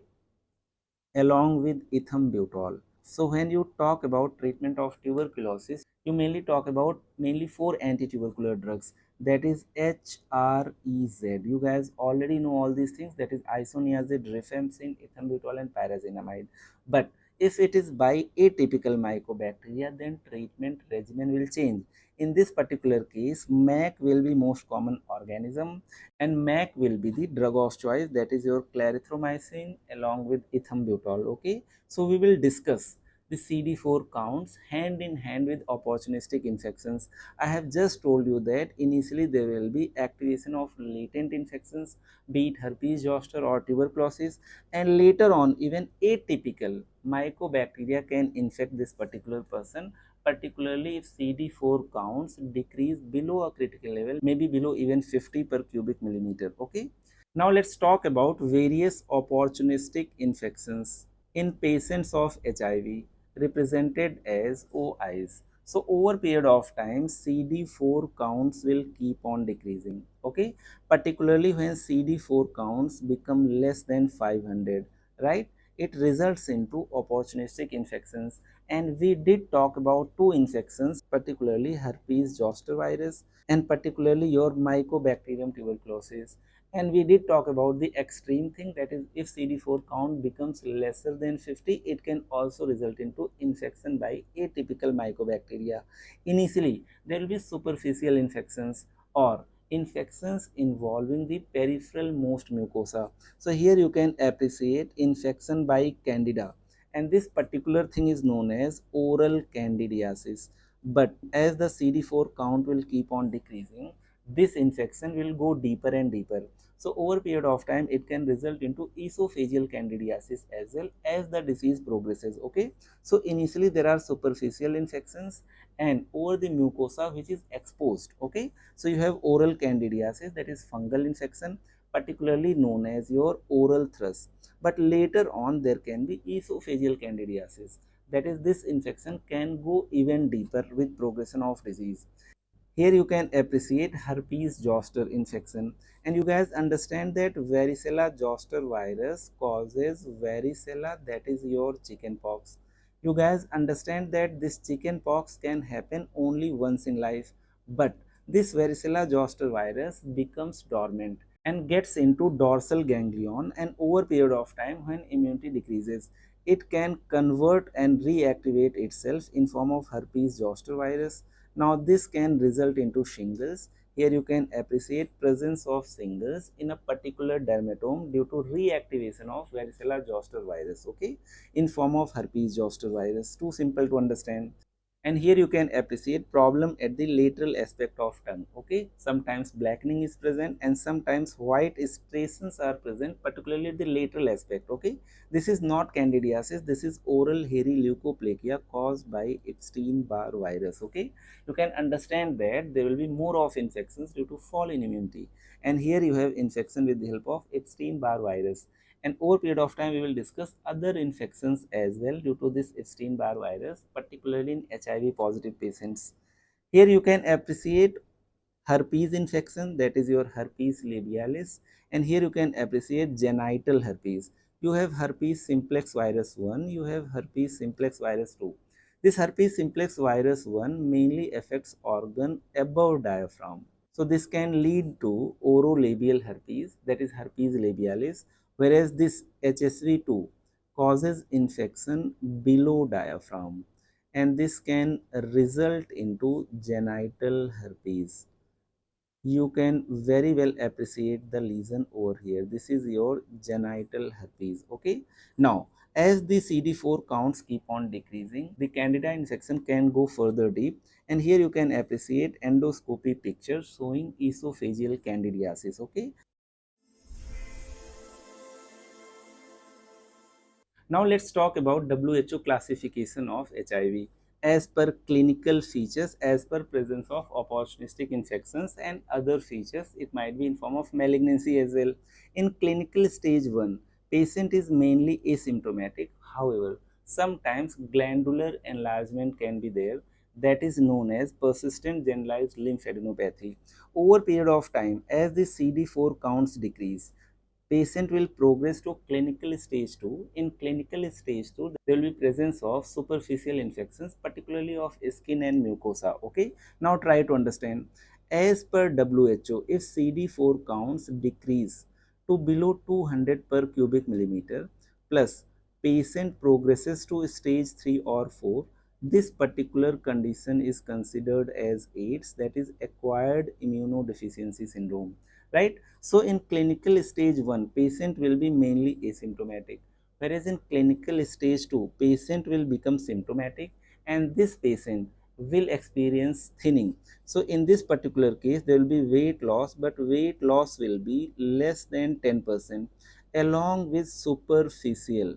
Speaker 1: along with ethambutol. So when you talk about treatment of tuberculosis, you mainly talk about mainly four anti-tubercular drugs, that is HREZ. You guys already know all these things, that is isoniazid, rifampicin, ethambutol and pyrazinamide. But if it is by atypical mycobacteria, then treatment regimen will change. In this particular case, MAC will be most common organism, and MAC will be the drug of choice, that is your clarithromycin along with ethambutol. Okay, so we will discuss the CD4 counts hand in hand with opportunistic infections. I have just told you that initially there will be activation of latent infections, be it herpes zoster or tuberculosis, and later on even atypical mycobacteria can infect this particular person, particularly if CD4 counts decrease below a critical level, maybe below even 50 per cubic millimeter. Okay, now let's talk about various opportunistic infections in patients of HIV, represented as OIs. So over period of time, CD4 counts will keep on decreasing. Okay, particularly when CD4 counts become less than 500, right? It results into opportunistic infections, and we did talk about two infections, particularly herpes zoster virus and particularly your mycobacterium tuberculosis. And we did talk about the extreme thing, that is if CD4 count becomes lesser than 50, it can also result into infection by atypical mycobacteria. Initially there will be superficial infections or infections involving the peripheral most mucosa. So here you can appreciate infection by candida, and this particular thing is known as oral candidiasis. But as the CD4 count will keep on decreasing, this infection will go deeper and deeper. So over period of time, it can result into esophageal candidiasis as well as the disease progresses. Okay, so initially there are superficial infections and over the mucosa which is exposed. Okay, so you have oral candidiasis, that is fungal infection, particularly known as your oral thrush. But later on there can be esophageal candidiasis, that is this infection can go even deeper with progression of disease. Here you can appreciate herpes zoster infection, and you guys understand that varicella zoster virus causes varicella, that is your chicken pox. You guys understand that this chicken pox can happen only once in life, but this varicella zoster virus becomes dormant and gets into dorsal ganglion, and over period of time when immunity decreases, it can convert and reactivate itself in form of herpes zoster virus. Now this can result into shingles. Here you can appreciate presence of shingles in a particular dermatome due to reactivation of varicella zoster virus, okay, in form of herpes zoster virus. Too simple to understand. And here you can appreciate problem at the lateral aspect of tongue. Okay, sometimes blackening is present and sometimes white striations are present, particularly at the lateral aspect. Okay, this is not candidiasis, this is oral hairy leukoplakia caused by Epstein-Barr virus. Okay, you can understand that there will be more of infections due to fall in immunity, and here you have infection with the help of Epstein-Barr virus. And over period of time, we will discuss other infections as well due to this Epstein-Barr virus, particularly in HIV positive patients. Here you can appreciate herpes infection, that is your herpes labialis, and here you can appreciate genital herpes. You have herpes simplex virus 1, you have herpes simplex virus 2. This herpes simplex virus 1 mainly affects organ above diaphragm. So this can lead to orolabial herpes, that is herpes labialis, whereas this HSV2 causes infection below diaphragm, and this can result into genital herpes. You can very well appreciate the lesion over here. This is your genital herpes. Okay, now as the CD4 counts keep on decreasing, the candida infection can go further deep, and here you can appreciate endoscopy picture showing esophageal candidiasis. Okay, now let's talk about WHO classification of HIV as per clinical features, as per presence of opportunistic infections and other features. It might be in form of malignancy as well. In clinical stage 1, patient is mainly asymptomatic. However, sometimes glandular enlargement can be there, that is known as persistent generalized lymphadenopathy. Over period of time, as the CD4 counts decrease, patient will progress to clinical stage 2. In clinical stage 2, there will be presence of superficial infections, particularly of skin and mucosa. Okay, now try to understand. As per WHO, if CD4 counts decrease to below 200 per cubic millimeter, plus patient progresses to stage 3 or 4, this particular condition is considered as AIDS, that is acquired immunodeficiency syndrome, right? So in clinical stage 1, patient will be mainly asymptomatic, whereas in clinical stage 2, patient will become symptomatic, and this patient will experience thinning. So in this particular case, there will be weight loss, but weight loss will be less than 10% along with superficial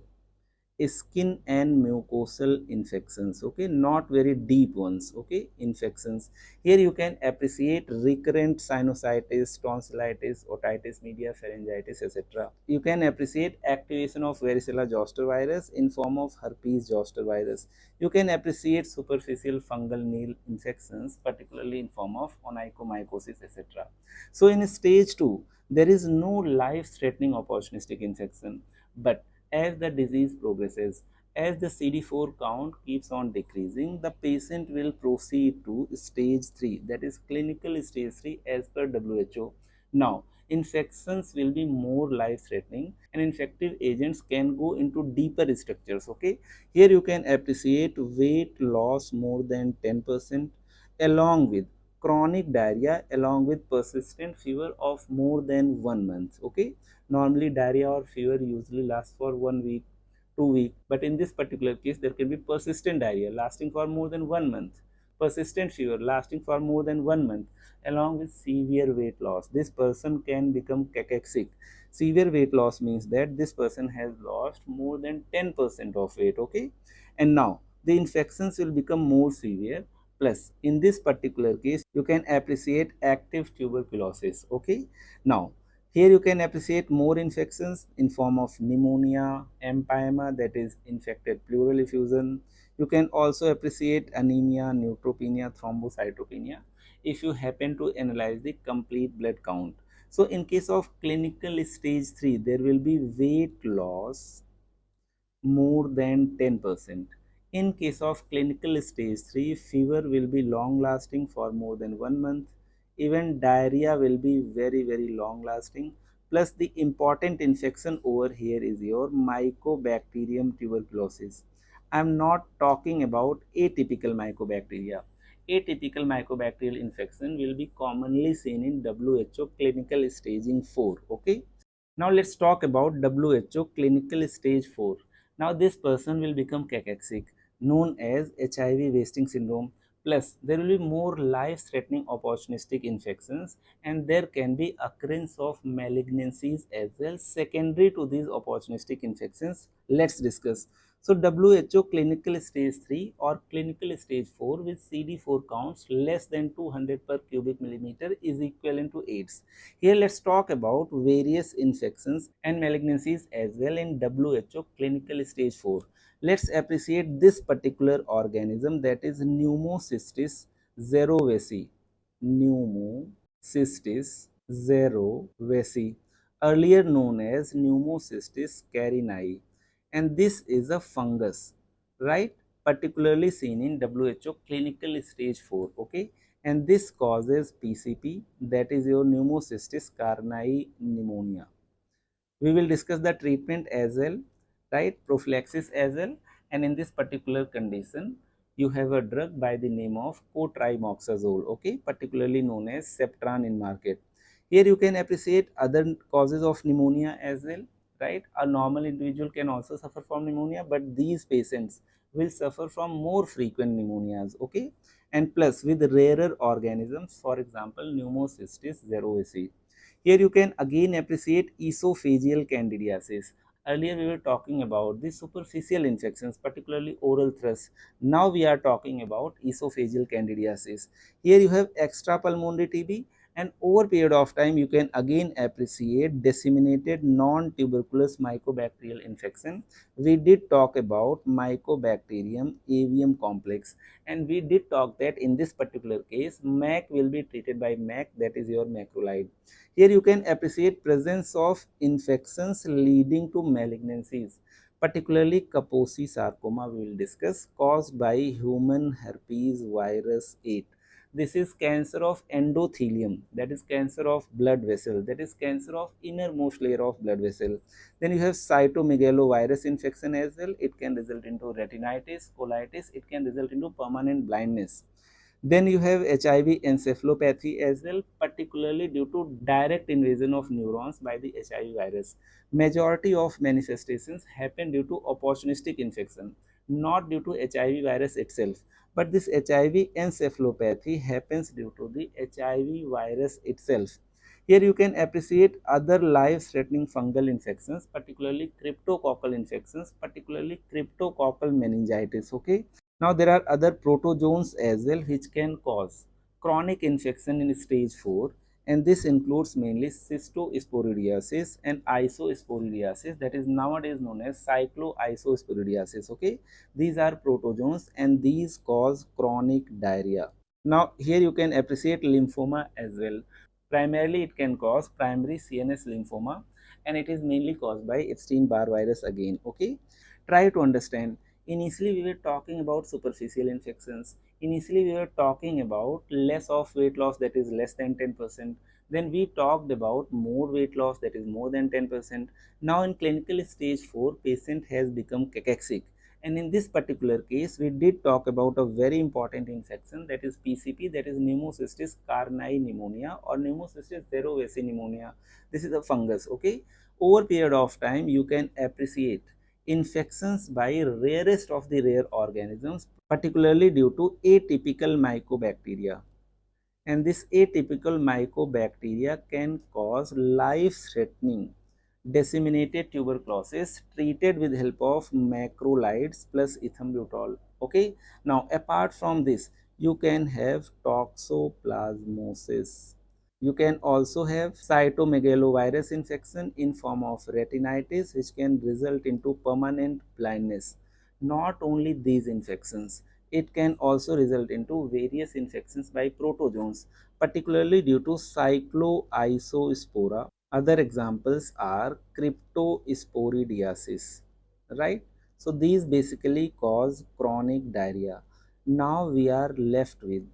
Speaker 1: skin and mucosal infections. Okay, not very deep ones. Okay, infections. Here you can appreciate recurrent sinusitis, tonsillitis, otitis media, pharyngitis, etc. You can appreciate activation of varicella zoster virus in form of herpes zoster virus. You can appreciate superficial fungal nail infections, particularly in form of onychomycosis, etc. So in stage 2, there is no life threatening opportunistic infection, but as the disease progresses, as the CD4 count keeps on decreasing, the patient will proceed to stage 3, that is clinical stage 3 as per WHO. Now, infections will be more life threatening and infective agents can go into deeper structures. Okay, here you can appreciate weight loss more than 10% along with chronic diarrhea along with persistent fever of more than 1 month. Okay, normally diarrhea or fever usually lasts for 1 week, 2 week, but in this particular case there can be persistent diarrhea lasting for more than 1 month, persistent fever lasting for more than 1 month, along with severe weight loss. This person can become cachexic. Severe weight loss means that this person has lost more than 10% of weight. Okay, and now the infections will become more severe, plus in this particular case you can appreciate active tuberculosis. Okay, now here you can appreciate more infections in form of pneumonia, empyema, that is infected pleural effusion. You can also appreciate anemia, neutropenia, thrombocytopenia if you happen to analyze the complete blood count. So in case of clinical stage 3, there will be weight loss more than 10%. In case of clinical stage 3, fever will be long lasting for more than 1 month. Even diarrhea will be very, very long lasting. Plus, the important infection over here is your Mycobacterium tuberculosis. I am not talking about atypical mycobacteria. Atypical mycobacterial infection will be commonly seen in WHO clinical staging 4. Okay. Now let's talk about WHO clinical stage 4. Now this person will become cachexic. known as HIV wasting syndrome. Plus, there will be more life-threatening opportunistic infections, and there can be occurrence of malignancies as well secondary to these opportunistic infections. Let's discuss. So, WHO clinical stage 3 or clinical stage 4 with CD4 counts less than 200 per cubic millimeter is equivalent to AIDS. Here, let's talk about various infections and malignancies as well in WHO clinical stage 4. Let's appreciate this particular organism, that is Pneumocystis xerovesi. Pneumocystis xerovesi, earlier known as Pneumocystis carinii, and this is a fungus, right? Particularly seen in WHO clinical stage 4, okay? And this causes PCP, that is your Pneumocystis carinii pneumonia. We will discuss the treatment as well, right? Prophylaxis as well. And in this particular condition, you have a drug by the name of cotrimoxazole, okay, particularly known as Septran in market. Here you can appreciate other causes of pneumonia as well, right? A normal individual can also suffer from pneumonia, but these patients will suffer from more frequent pneumonias, okay? And plus with rarer organisms, for example Pneumocystis xerovesi. Here you can again appreciate esophageal candidiasis. Earlier we were talking about the superficial infections, particularly oral thrush. Now we are talking about esophageal candidiasis. Here you have extrapulmonary TB, and over a period of time you can again appreciate disseminated non-tuberculous mycobacterial infection. We did talk about Mycobacterium avium complex, and we did talk that in this particular case MAC will be treated by MAC, that is your macrolide. Here you can appreciate presence of infections leading to malignancies, particularly Kaposi sarcoma we will discuss, caused by human herpes virus 8. This is cancer of endothelium, that is cancer of blood vessel, that is cancer of innermost layer of blood vessel. Then you have cytomegalovirus infection as well. It can result into retinitis, colitis, it can result into permanent blindness. Then you have HIV encephalopathy as well, particularly due to direct invasion of neurons by the HIV virus. Majority of manifestations happen due to opportunistic infection, not due to HIV virus itself. But this HIV encephalopathy happens due to the HIV virus itself. Here you can appreciate other life-threatening fungal infections, particularly cryptococcal infections, particularly cryptococcal meningitis. Okay. Now there are other protozoans as well which can cause chronic infection in stage 4, and this includes mainly cystosporidiasis and isosporidiasis, that is nowadays known as cycloisosporidiasis. Okay, these are protozoans and these cause chronic diarrhea. Now here you can appreciate lymphoma as well. Primarily it can cause primary CNS lymphoma, and it is mainly caused by Epstein-Barr virus again. Okay, try to understand. Initially we were talking about superficial infections. Initially we were talking about less of weight loss, that is less than 10%. Then we talked about more weight loss, that is more than 10%. Now in clinical stage 4, patient has become cachexic. And in this particular case, we did talk about a very important infection, that is PCP, that is Pneumocystis carinii pneumonia or Pneumocystis xerovesi pneumonia. This is a fungus. Okay, over period of time you can appreciate infections by rarest of the rare organisms, particularly due to atypical mycobacteria. And this atypical mycobacteria can cause life-threatening disseminated tuberculosis treated with help of macrolides plus ethambutol. Okay. Now, apart from this, you can have toxoplasmosis. You can also have cytomegalovirus infection in form of retinitis, which can result into permanent blindness. Not only these infections, it can also result into various infections by protozoans, particularly due to cycloisospora. Other examples are cryptosporidiasis, right? So these basically cause chronic diarrhea. Now we are left with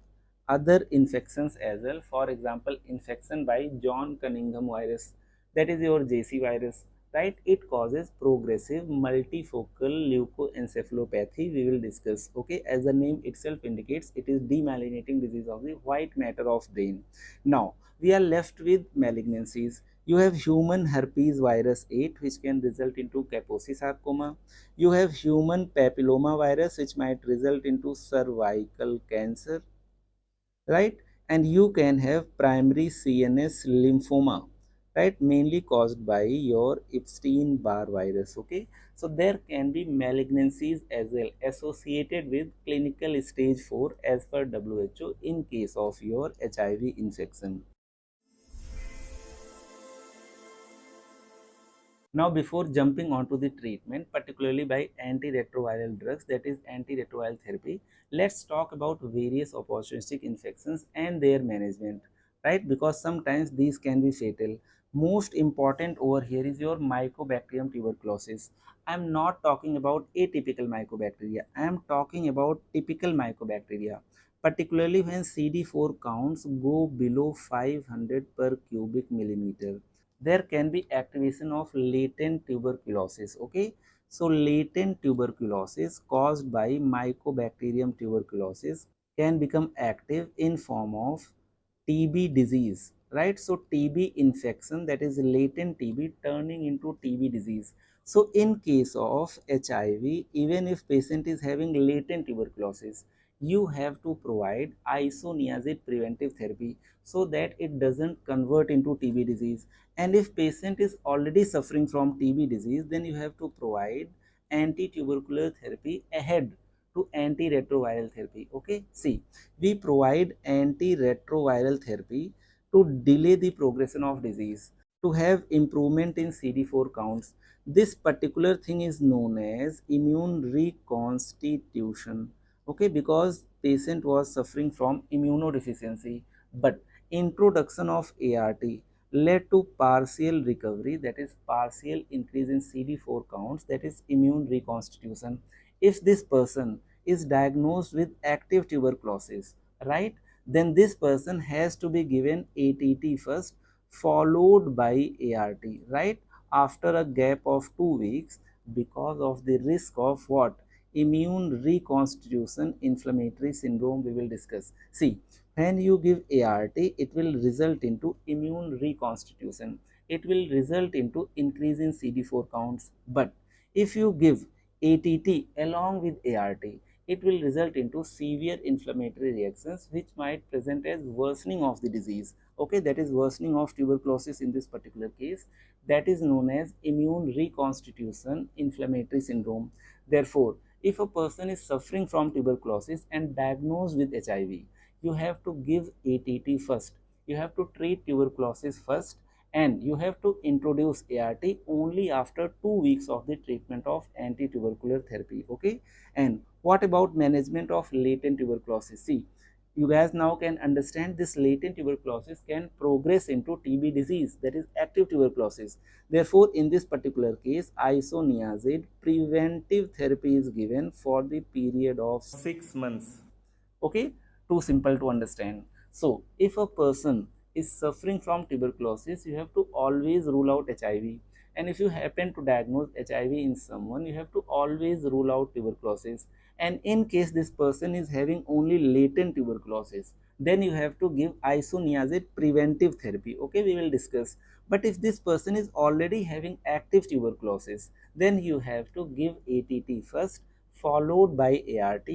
Speaker 1: other infections as well. For example, infection by John Cunningham virus, that is your JC virus, right? It causes progressive multifocal leukoencephalopathy. We will discuss. Okay, as the name itself indicates, it is demyelinating disease of the white matter of brain. Now we are left with malignancies. You have human herpes virus 8, which can result into Kaposi sarcoma. You have human papilloma virus, which might result into cervical cancer, right? And you can have primary CNS lymphoma, right? Mainly caused by your Epstein-Barr virus, okay? So there can be malignancies as well associated with clinical stage 4 as per WHO in case of your HIV infection. Now, before jumping onto the treatment, particularly by antiretroviral drugs, that is antiretroviral therapy, let's talk about various opportunistic infections and their management, right? Because sometimes these can be fatal. Most important over here is your Mycobacterium tuberculosis. I am not talking about atypical mycobacteria. I am talking about typical mycobacteria, particularly when CD4 counts go below 500 per cubic millimeter. There can be activation of latent tuberculosis, okay? So latent tuberculosis caused by Mycobacterium tuberculosis can become active in form of TB disease, right? So TB infection, that is latent TB turning into TB disease. So in case of HIV, even if patient is having latent tuberculosis, you have to provide isoniazid preventive therapy so that it doesn't convert into TB disease. And if patient is already suffering from TB disease, then you have to provide anti-tubercular therapy ahead to antiretroviral therapy. Okay, see, we provide antiretroviral therapy to delay the progression of disease, to have improvement in CD4 counts. This particular thing is known as immune reconstitution. Okay, because patient was suffering from immunodeficiency, but introduction of ART led to partial recovery, that is partial increase in CD4 counts, that is immune reconstitution. If this person is diagnosed with active tuberculosis, right, then this person has to be given ATT first, followed by ART, right, after a gap of 2 weeks, because of the risk of what? Immune reconstitution inflammatory syndrome we will discuss. See, when you give ART, it will result into immune reconstitution. It will result into increase in CD4 counts. But if you give ATT along with ART, it will result into severe inflammatory reactions which might present as worsening of the disease. Okay, that is worsening of tuberculosis in this particular case. That is known as immune reconstitution inflammatory syndrome. Therefore, if a person is suffering from tuberculosis and diagnosed with HIV, you have to give ATT first. You have to treat tuberculosis first, and you have to introduce ART only after 2 weeks of the treatment of anti-tubercular therapy. Okay, and what about management of latent tuberculosis? See, you guys now can understand this latent tuberculosis can progress into TB disease, that is active tuberculosis. Therefore, in this particular case, isoniazid preventive therapy is given for the period of 6 months. Okay, too simple to understand. So if a person is suffering from tuberculosis, you have to always rule out HIV, and if you happen to diagnose HIV in someone, you have to always rule out tuberculosis. And in case this person is having only latent tuberculosis, then you have to give isoniazid preventive therapy. Okay, we will discuss. But if this person is already having active tuberculosis, then you have to give ATT first, followed by ART,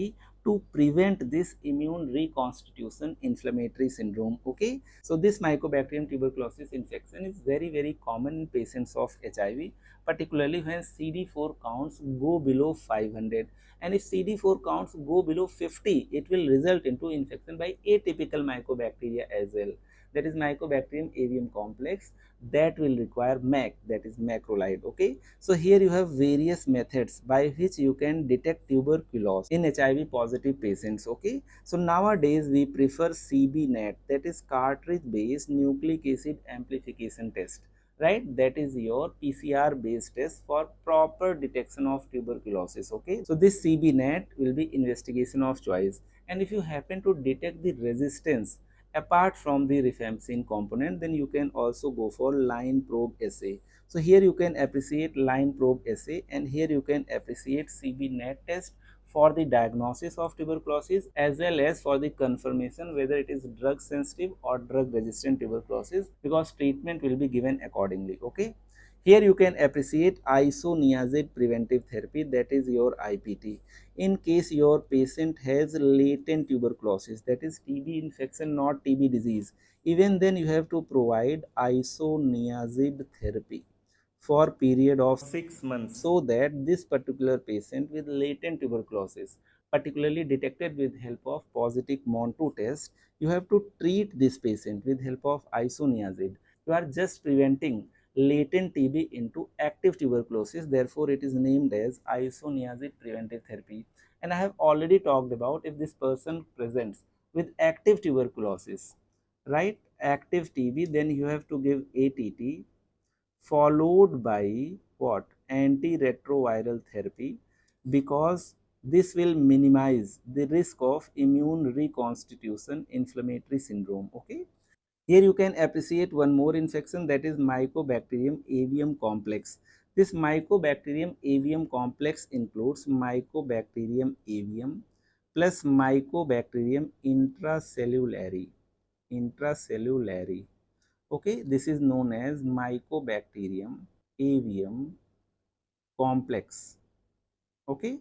Speaker 1: to prevent this immune reconstitution inflammatory syndrome. Okay, so this Mycobacterium tuberculosis infection is very common in patients of HIV, particularly when CD4 counts go below 500, and if CD4 counts go below 50, it will result into infection by atypical mycobacteria as well, that is Mycobacterium avium complex, that will require MAC, that is macrolide. Okay, so here you have various methods by which you can detect tuberculosis in HIV positive patients. Okay, so nowadays we prefer CBNAT, that is cartridge based nucleic acid amplification test, right? That is your PCR based test for proper detection of tuberculosis. Okay, so this CBNAT will be investigation of choice, and if you happen to detect the resistance apart from the rifampicin component, then you can also go for line probe assay. So here you can appreciate line probe assay, and here you can appreciate CBNAT test for the diagnosis of tuberculosis as well as for the confirmation whether it is drug sensitive or drug resistant tuberculosis, because treatment will be given accordingly. Okay, here you can appreciate isoniazid preventive therapy, that is your IPT. In case your patient has latent tuberculosis, that is TB infection, not TB disease, even then you have to provide isoniazid therapy for period of 6 months, so that this particular patient with latent tuberculosis, particularly detected with help of positive MON2 test, you have to treat this patient with help of isoniazid. You are just preventing latent TB into active tuberculosis, therefore it is named as isoniazid preventive therapy. And I have already talked about, if this person presents with active tuberculosis, right, active TB, then you have to give ATT followed by what, antiretroviral therapy, because this will minimize the risk of immune reconstitution inflammatory syndrome. Okay, here you can appreciate one more infection, that is Mycobacterium avium complex. This Mycobacterium avium complex includes Mycobacterium avium plus Mycobacterium intracellulari. Okay, this is known as Mycobacterium avium complex. Okay,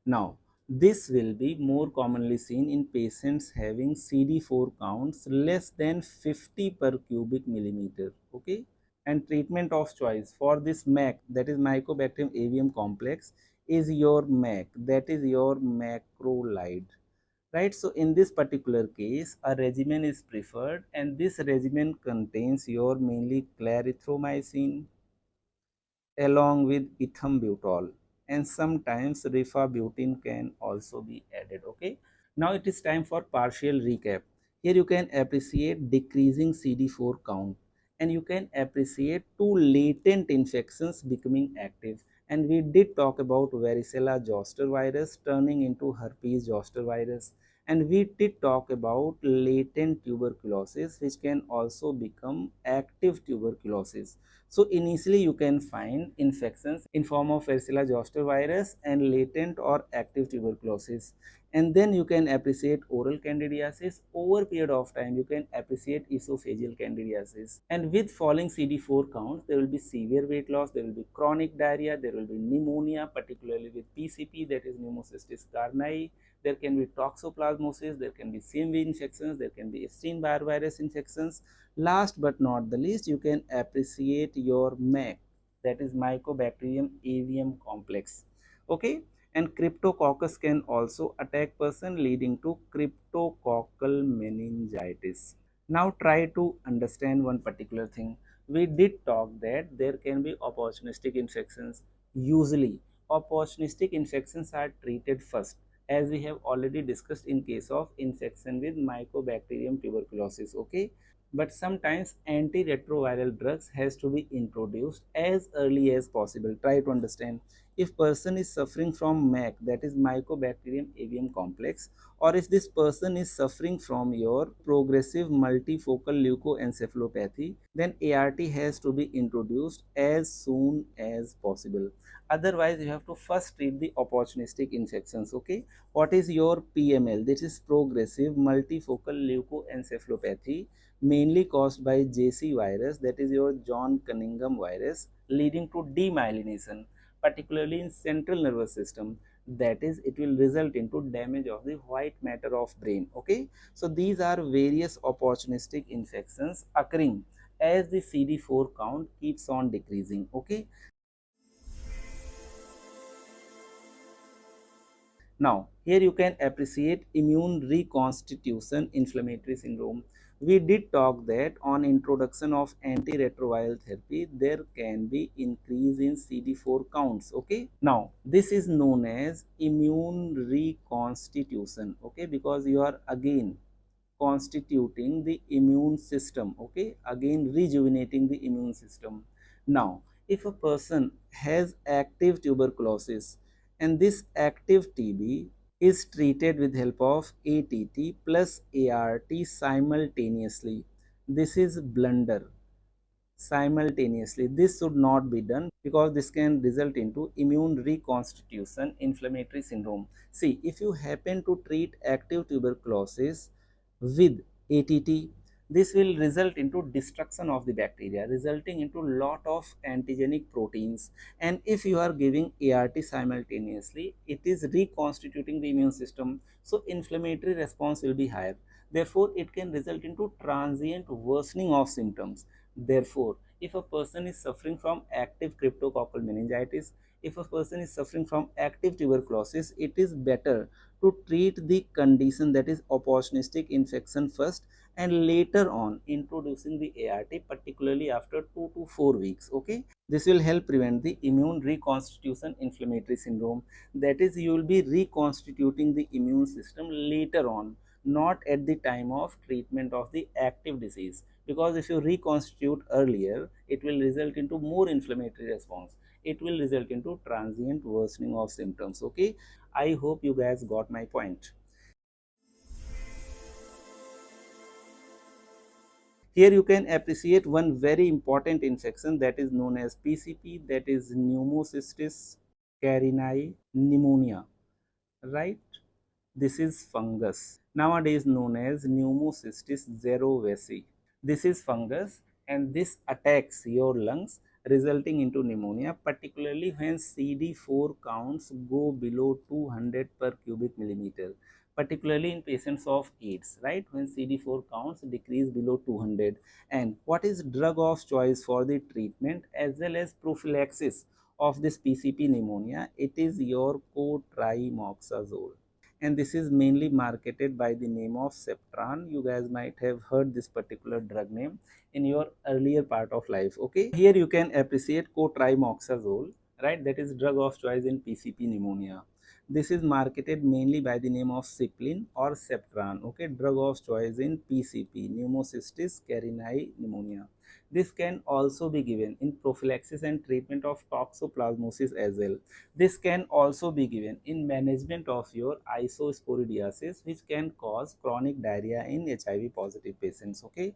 Speaker 1: now this will be more commonly seen in patients having CD4 counts less than 50 per cubic millimeter. Okay, and treatment of choice for this MAC, that is Mycobacterium avium complex, is your MAC, that is your macrolide. Right, so in this particular case a regimen is preferred, and this regimen contains your mainly clarithromycin along with ethambutol, and sometimes rifabutin can also be added. Okay, now it is time for partial recap. Here you can appreciate decreasing CD4 count, and you can appreciate two latent infections becoming active, and we did talk about varicella zoster virus turning into herpes zoster virus, and we did talk about latent tuberculosis which can also become active tuberculosis. So initially you can find infections in form of varicella zoster virus and latent or active tuberculosis, and then you can appreciate oral candidiasis. Over period of time you can appreciate esophageal candidiasis, and with falling CD4 counts there will be severe weight loss, there will be chronic diarrhea, there will be pneumonia, particularly with PCP, that is pneumocystis carni. There can be toxoplasmosis, there can be CMV infections, there can be Epstein-Barr virus infections. Last but not the least, you can appreciate your MAC, that is Mycobacterium avium complex. Okay, and cryptococcus can also attack person, leading to cryptococcal meningitis. Now try to understand one particular thing. We did talk that there can be opportunistic infections. Usually, opportunistic infections are treated first, as we have already discussed in case of infection with Mycobacterium tuberculosis. Okay, but sometimes antiretroviral drugs has to be introduced as early as possible. Try to understand, if person is suffering from MAC, that is Mycobacterium avium complex, or if this person is suffering from your progressive multifocal leukoencephalopathy, then ART has to be introduced as soon as possible. Otherwise you have to first treat the opportunistic infections. Okay, what is your PML? This is progressive multifocal leukoencephalopathy, mainly caused by JC virus, that is your John Cunningham virus, leading to demyelination, particularly in central nervous system, that is it will result into damage of the white matter of brain. Okay, so these are various opportunistic infections occurring as the CD4 count keeps on decreasing. Okay, now, here you can appreciate immune reconstitution inflammatory syndrome. We did talk that on introduction of antiretroviral therapy, there can be increase in CD4 counts. Okay, now this is known as immune reconstitution. Okay, because you are again constituting the immune system. Okay, again rejuvenating the immune system. Now, if a person has active tuberculosis and this active TB is treated with help of ATT plus ART simultaneously, this is blunder. simultaneously. This should not be done because this can result into immune reconstitution inflammatory syndrome. See, if you happen to treat active tuberculosis with ATT, this will result into destruction of the bacteria, resulting into lot of antigenic proteins. And if you are giving ART simultaneously, it is reconstituting the immune system, so inflammatory response will be higher. Therefore, it can result into transient worsening of symptoms. Therefore, if a person is suffering from active cryptococcal meningitis, if a person is suffering from active tuberculosis, it is better to treat the condition, that is opportunistic infection, first, and later on introducing the ART, particularly after 2 to 4 weeks. Okay, this will help prevent the immune reconstitution inflammatory syndrome. That is, you will be reconstituting the immune system later on, not at the time of treatment of the active disease, because if you reconstitute earlier, it will result into more inflammatory response, it will result into transient worsening of symptoms. Okay, I hope you guys got my point. Here you can appreciate one very important infection, that is known as PCP, that is pneumocystis carinii pneumonia, right? This is fungus, nowadays known as pneumocystis zerovesi. This is fungus and this attacks your lungs, resulting into pneumonia, particularly when CD4 counts go below 200 per cubic millimeter, particularly in patients of AIDS, right? When CD4 counts decrease below 200. And what is drug of choice for the treatment as well as prophylaxis of this PCP pneumonia? It is your cotrimoxazole, and this is mainly marketed by the name of Septran. You guys might have heard this particular drug name in your earlier part of life. Okay, here you can appreciate cotrimoxazole, right? That is drug of choice in PCP pneumonia. This is marketed mainly by the name of Ciplin or Septran. Okay, drug of choice in PCP, pneumocystis carinii pneumonia. This can also be given in prophylaxis and treatment of toxoplasmosis as well. This can also be given in management of your isosporidiasis, which can cause chronic diarrhea in HIV positive patients. Okay.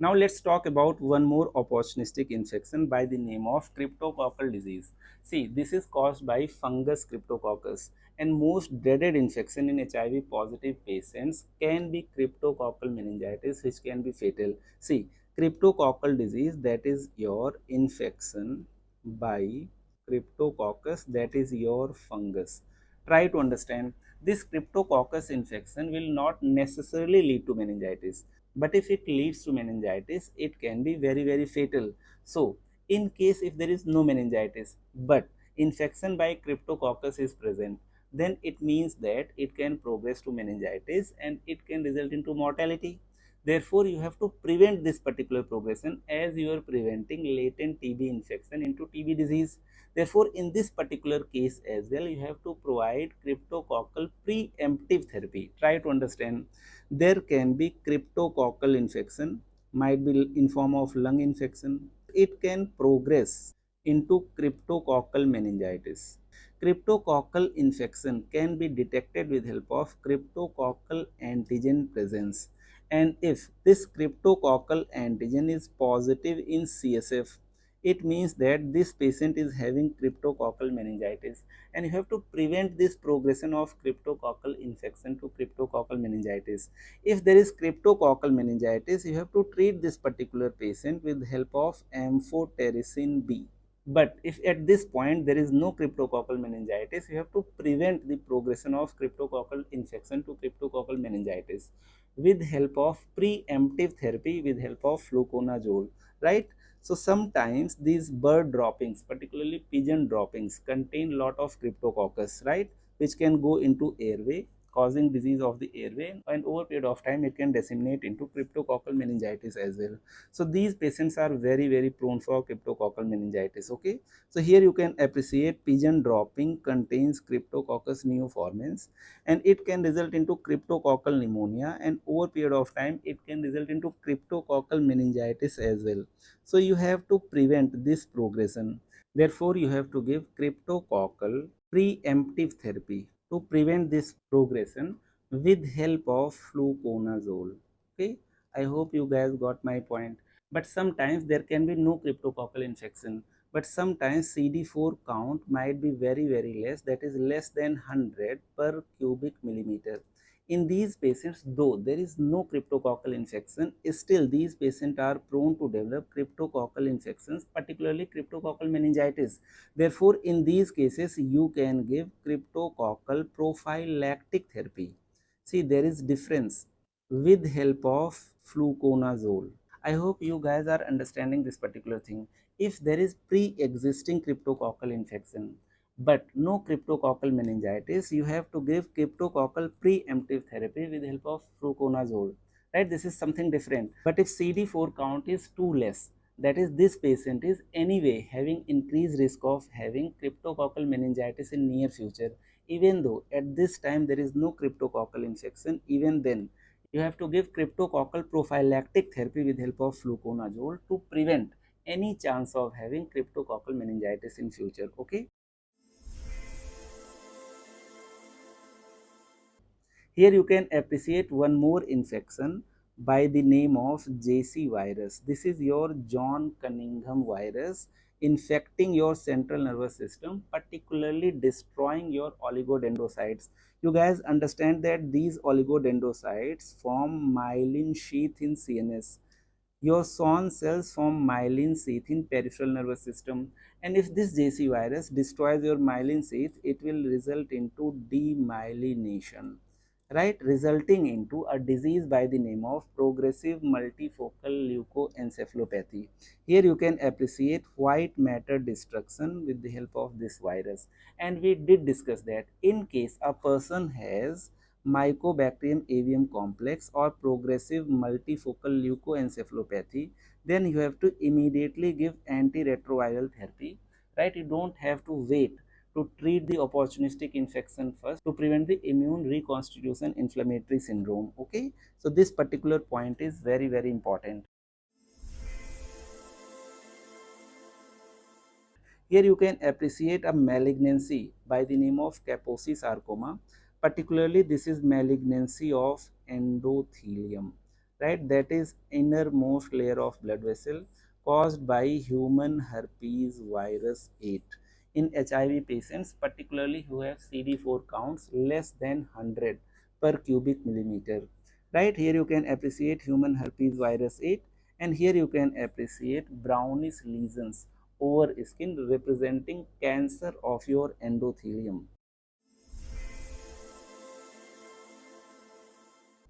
Speaker 1: Now let's talk about one more opportunistic infection by the name of cryptococcal disease. See, this is caused by fungus cryptococcus, and most dreaded infection in HIV positive patients can be cryptococcal meningitis, which can be fatal. See, cryptococcal disease, that is your infection by cryptococcus, that is your fungus. Try to understand, this cryptococcus infection will not necessarily lead to meningitis, but if it leads to meningitis, it can be very fatal. So in case if there is no meningitis but infection by cryptococcus is present, then it means that it can progress to meningitis and it can result into mortality. Therefore, you have to prevent this particular progression as you are preventing latent TB infection into TB disease. Therefore, in this particular case as well, you have to provide cryptococcal preemptive therapy. Try to understand, there can be cryptococcal infection, might be in form of lung infection. It can progress into cryptococcal meningitis. Cryptococcal infection can be detected with help of cryptococcal antigen presence. And if this cryptococcal antigen is positive in CSF, it means that this patient is having cryptococcal meningitis, and you have to prevent this progression of cryptococcal infection to cryptococcal meningitis. If there is cryptococcal meningitis, you have to treat this particular patient with help of amphotericin B. But if at this point there is no cryptococcal meningitis, you have to prevent the progression of cryptococcal infection to cryptococcal meningitis with help of preemptive therapy with help of fluconazole, right? So sometimes these bird droppings, particularly pigeon droppings, contain lot of cryptococcus, right, which can go into airway, causing disease of the airway, and over a period of time it can disseminate into cryptococcal meningitis as well. So these patients are very prone for cryptococcal meningitis. Okay, so here you can appreciate pigeon dropping contains cryptococcus neoformans, and it can result into cryptococcal pneumonia, and over a period of time it can result into cryptococcal meningitis as well. So you have to prevent this progression. Therefore, you have to give cryptococcal preemptive therapy to prevent this progression with help of fluconazole. Okay, I hope you guys got my point. But sometimes there can be no cryptococcal infection, but sometimes CD4 count might be very less, that is less than 100 per cubic millimeter. In these patients, though there is no cryptococcal infection, still these patients are prone to develop cryptococcal infections, particularly cryptococcal meningitis. Therefore, in these cases, you can give cryptococcal prophylactic therapy. See, there is difference with help of fluconazole. I hope you guys are understanding this particular thing. If there is pre-existing cryptococcal infection but no cryptococcal meningitis, you have to give cryptococcal preemptive therapy with help of fluconazole. Right? This is something different. But if CD4 count is too less, that is, this patient is anyway having increased risk of having cryptococcal meningitis in near future, even though at this time there is no cryptococcal infection, even then you have to give cryptococcal prophylactic therapy with help of fluconazole to prevent any chance of having cryptococcal meningitis in future. Okay. Here you can appreciate one more infection by the name of JC virus. This is your John Cunningham virus infecting your central nervous system, particularly destroying your oligodendrocytes. You guys understand that these oligodendrocytes form myelin sheath in CNS. Your Schwann cells form myelin sheath in peripheral nervous system, and if this JC virus destroys your myelin sheath, it will result into demyelination, right, resulting into a disease by the name of progressive multifocal leukoencephalopathy. Here you can appreciate white matter destruction with the help of this virus, and we did discuss that in case a person has Mycobacterium avium complex or progressive multifocal leukoencephalopathy, then you have to immediately give antiretroviral therapy, right? You don't have to wait to treat the opportunistic infection first to prevent the immune reconstitution inflammatory syndrome. Okay, so this particular point is very important. Here you can appreciate a malignancy by the name of Kaposi sarcoma. Particularly, this is malignancy of endothelium, right? That is innermost layer of blood vessel caused by human herpes virus 8 in HIV patients, particularly who have CD4 counts less than 100 per cubic millimeter. Right here you can appreciate human herpes virus 8, and here you can appreciate brownish lesions over skin representing cancer of your endothelium.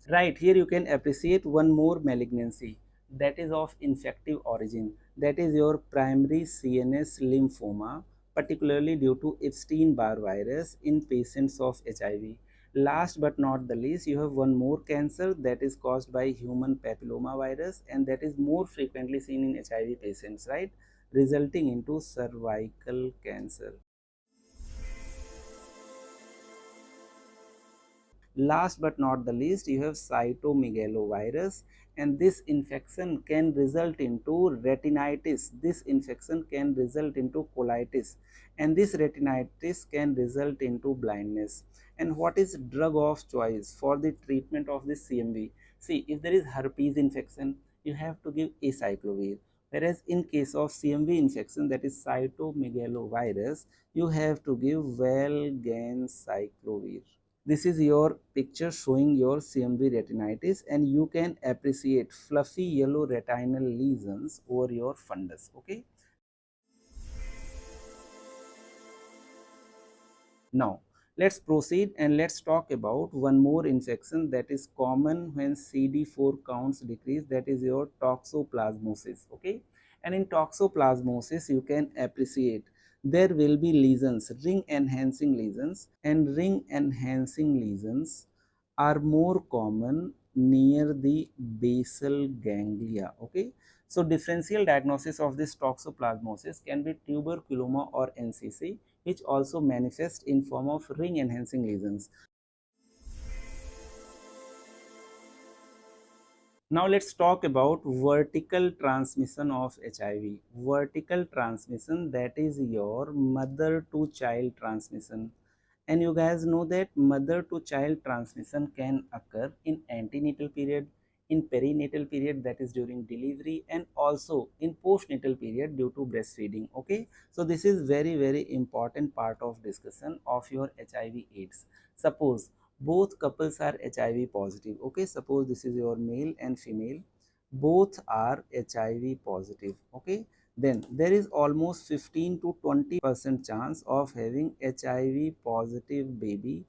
Speaker 1: Right here you can appreciate one more malignancy that is of infective origin, that is your primary CNS lymphoma, particularly due to Epstein-Barr virus in patients of HIV. Last but not the least, you have one more cancer that is caused by human papilloma virus, and that is more frequently seen in HIV patients, right, resulting into cervical cancer. Last but not the least, you have cytomegalovirus, and this infection can result into retinitis. This infection can result into colitis, and this retinitis can result into blindness. And what is drug of choice for the treatment of this CMV? See, if there is herpes infection, you have to give acyclovir. Whereas in case of CMV infection, that is cytomegalovirus, you have to give valganciclovir. This is your picture showing your CMV retinitis, and you can appreciate fluffy yellow retinal lesions over your fundus. Okay. Now, let's proceed and let's talk about one more infection that is common when CD4 counts decrease, that is your toxoplasmosis. Okay, and in toxoplasmosis, you can appreciate there will be lesions, ring enhancing lesions, and ring enhancing lesions are more common near the basal ganglia. Okay, so differential diagnosis of this toxoplasmosis can be tuberculoma or NCC, which also manifest in form of ring enhancing lesions. Now let's talk about vertical transmission of HIV. Vertical transmission, that is your mother to child transmission. And you guys know that mother to child transmission can occur in antenatal period, in perinatal period, that is during delivery, and also in postnatal period due to breastfeeding. Okay, so this is very important part of discussion of your HIV AIDS. Suppose both couples are HIV positive. Okay, suppose this is your male and female, both are HIV positive. Okay, then there is almost 15 to 20% chance of having HIV positive baby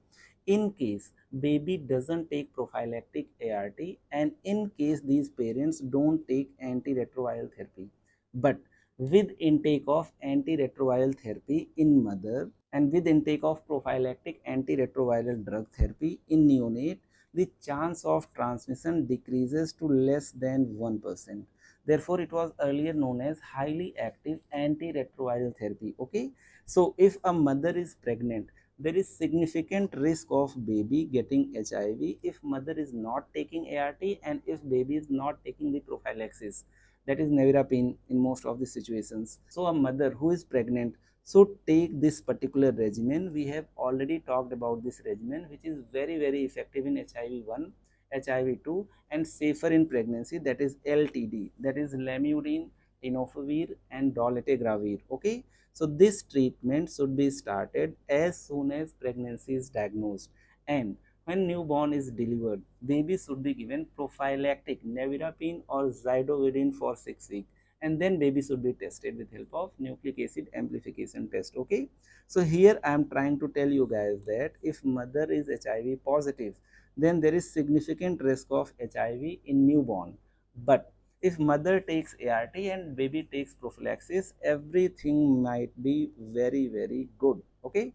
Speaker 1: in case baby doesn't take prophylactic ART and in case these parents don't take antiretroviral therapy. But with intake of antiretroviral therapy in mother and with intake of prophylactic antiretroviral drug therapy in neonate, the chance of transmission decreases to less than 1%. Therefore, it was earlier known as highly active antiretroviral therapy. Okay, so if a mother is pregnant, there is significant risk of baby getting HIV if mother is not taking ART and if baby is not taking the prophylaxis, that is nevirapine in most of the situations. So a mother who is pregnant should take this particular regimen. We have already talked about this regimen, which is very effective in HIV-1, HIV-2 and safer in pregnancy, that is LTD, that is lamivudine, tenofovir and dolutegravir. Okay, so this treatment should be started as soon as pregnancy is diagnosed, and when newborn is delivered, baby should be given prophylactic nevirapine or zidovudine for 6 weeks, and then baby should be tested with help of nucleic acid amplification test. Okay, so here I am trying to tell you guys that if mother is HIV positive, then there is significant risk of HIV in newborn. But if mother takes ART and baby takes prophylaxis, everything might be very good. Okay,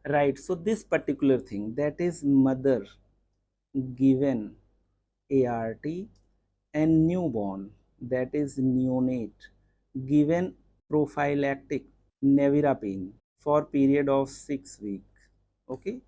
Speaker 1: right. So this particular thing, that is mother given ART and newborn, that is neonate, given prophylactic nevirapine for period of 6 weeks, okay,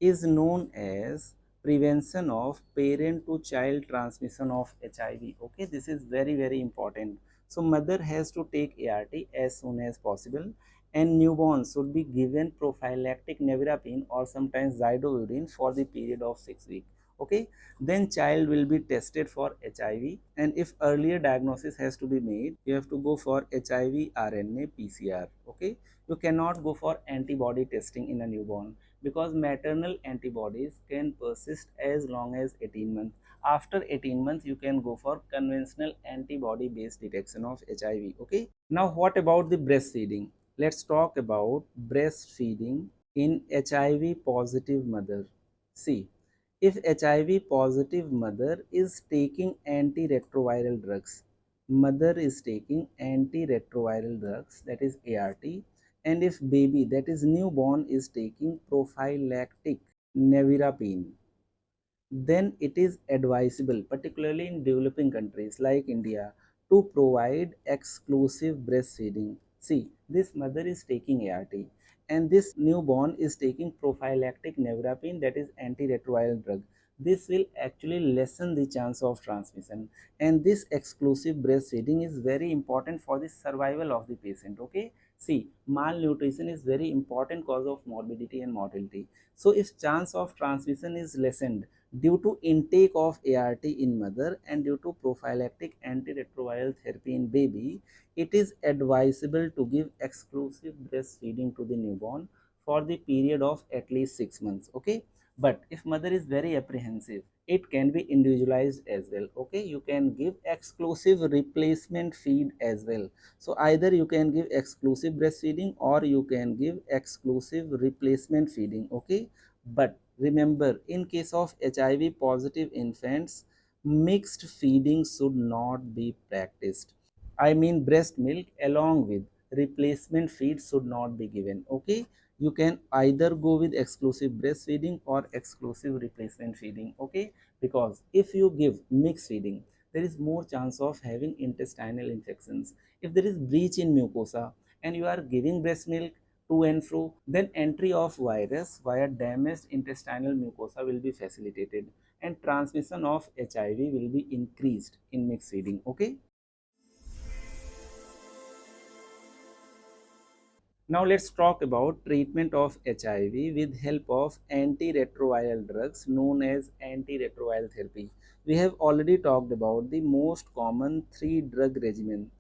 Speaker 1: is known as prevention of parent to child transmission of HIV. Okay, this is very important. So mother has to take ART as soon as possible, and newborn should be given prophylactic nevirapine or sometimes zidovudine for the period of 6 weeks. Okay, then child will be tested for HIV, and if earlier diagnosis has to be made, you have to go for HIV RNA PCR. Okay, you cannot go for antibody testing in a newborn because maternal antibodies can persist as long as 18 months. After 18 months, you can go for conventional antibody based detection of HIV. Okay, now what about the breastfeeding? Let's talk about breastfeeding in HIV positive mother. See, if HIV positive mother is taking antiretroviral drugs, mother is taking antiretroviral drugs, that is ART, and if baby, that is newborn, is taking prophylactic nevirapine, then it is advisable, particularly in developing countries like India, to provide exclusive breastfeeding. See, this mother is taking ART and this newborn is taking prophylactic nevirapine, that is antiretroviral drug. This will actually lessen the chance of transmission, and this exclusive breastfeeding is very important for the survival of the patient. Okay, see, malnutrition is very important cause of morbidity and mortality. So if chance of transmission is lessened due to intake of ART in mother and due to prophylactic antiretroviral therapy in baby, it is advisable to give exclusive breastfeeding to the newborn for the period of at least 6 months. Okay, but if mother is very apprehensive, it can be individualized as well. Okay, you can give exclusive replacement feed as well. So either you can give exclusive breastfeeding or you can give exclusive replacement feeding. Okay, but remember, in case of HIV positive infants, mixed feeding should not be practiced. I mean, breast milk along with replacement feed should not be given. Okay, you can either go with exclusive breastfeeding or exclusive replacement feeding. Okay, because if you give mixed feeding, there is more chance of having intestinal infections. If there is breach in mucosa and you are giving breast milk to and fro, then entry of virus via damaged intestinal mucosa will be facilitated and transmission of HIV will be increased in mixed feeding. Okay. Now let's talk about treatment of HIV with help of antiretroviral drugs known as antiretroviral therapy. we have already talked about the most common three drug regimen.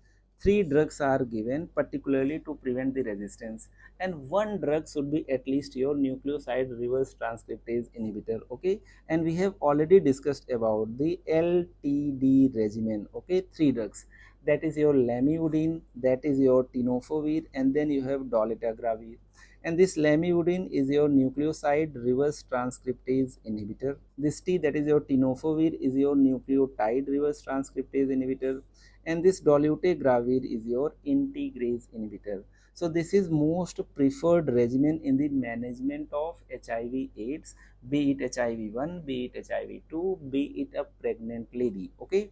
Speaker 1: Three drugs are given particularly to prevent the resistance, and one drug should be at least your nucleoside reverse transcriptase inhibitor. Okay, and we have already discussed about the LTD regimen. Okay, three drugs, that is your lamivudine, that is your tenofovir, and then you have dolutegravir. And this lamivudine is your nucleoside reverse transcriptase inhibitor. This T, that is your tenofovir, is your nucleotide reverse transcriptase inhibitor, and this dolutegravir is your integrase inhibitor. So this is most preferred regimen in the management of HIV AIDS, be it HIV-1, be it HIV-2, be it a pregnant lady. Okay.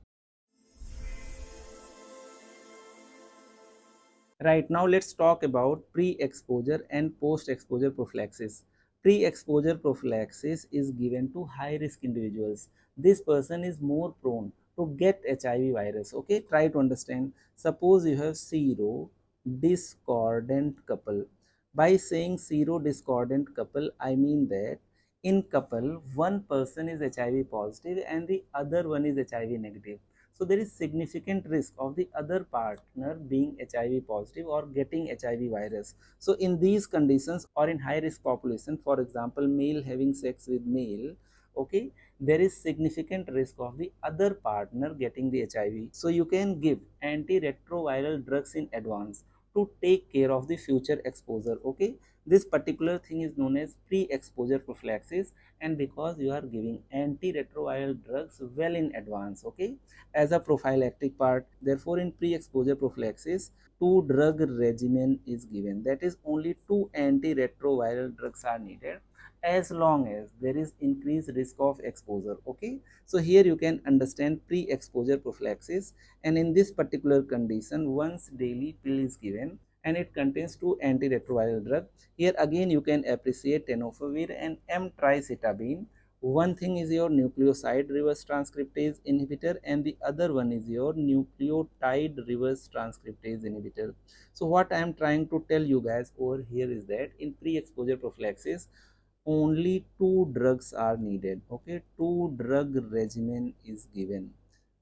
Speaker 1: Right, now let's talk about pre-exposure and post-exposure prophylaxis. Pre-exposure prophylaxis is given to high-risk individuals. This person is more prone to get HIV virus. Okay, try to understand. Suppose you have zero discordant couple. By saying zero discordant couple, I mean that in couple, one person is HIV positive and the other one is HIV negative. So there is significant risk of the other partner being HIV positive or getting HIV virus. So in these conditions or in high risk population, for example, male having sex with male, okay, there is significant risk of the other partner getting the HIV. So you can give antiretroviral drugs in advance to take care of the future exposure. Okay, this particular thing is known as pre-exposure prophylaxis, and because you are giving antiretroviral drugs well in advance, okay, as a prophylactic part. Therefore, in pre-exposure prophylaxis, two drug regimen is given. That is, only two antiretroviral drugs are needed as long as there is increased risk of exposure. Okay, so here you can understand pre-exposure prophylaxis, and in this particular condition, once daily pill is given and it contains two antiretroviral drugs. Here again you can appreciate tenofovir and emtricitabine. One thing is your nucleoside reverse transcriptase inhibitor and the other one is your nucleotide reverse transcriptase inhibitor. So what I am trying to tell you guys over here is that in pre-exposure prophylaxis, only two drugs are needed. Okay, two drug regimen is given,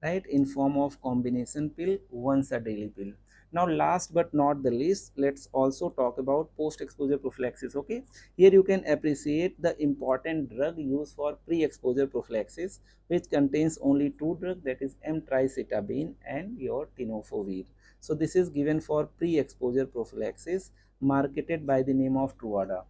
Speaker 1: right, in form of combination pill, once a daily pill. Now last but not the least, let's also talk about post exposure prophylaxis. Okay, here you can appreciate the important drug used for pre exposure prophylaxis, which contains only two drugs, that is emtricitabine and your tenofovir. So this is given for pre exposure prophylaxis, marketed by the name of Truvada.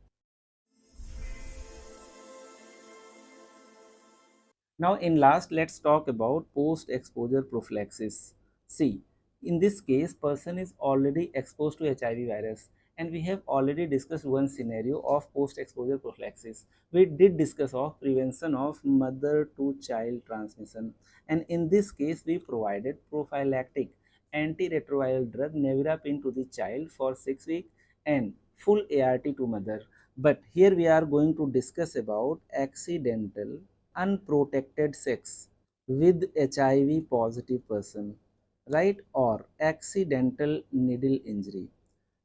Speaker 1: Now in last, let's talk about post-exposure prophylaxis. See, in this case, person is already exposed to HIV virus, and we have already discussed one scenario of post-exposure prophylaxis. We did discuss of prevention of mother-to-child transmission, and in this case, we provided prophylactic antiretroviral drug nevirapine to the child for 6 weeks and full ART to mother. But here we are going to discuss about accidental unprotected sex with HIV positive person, right, or accidental needle injury,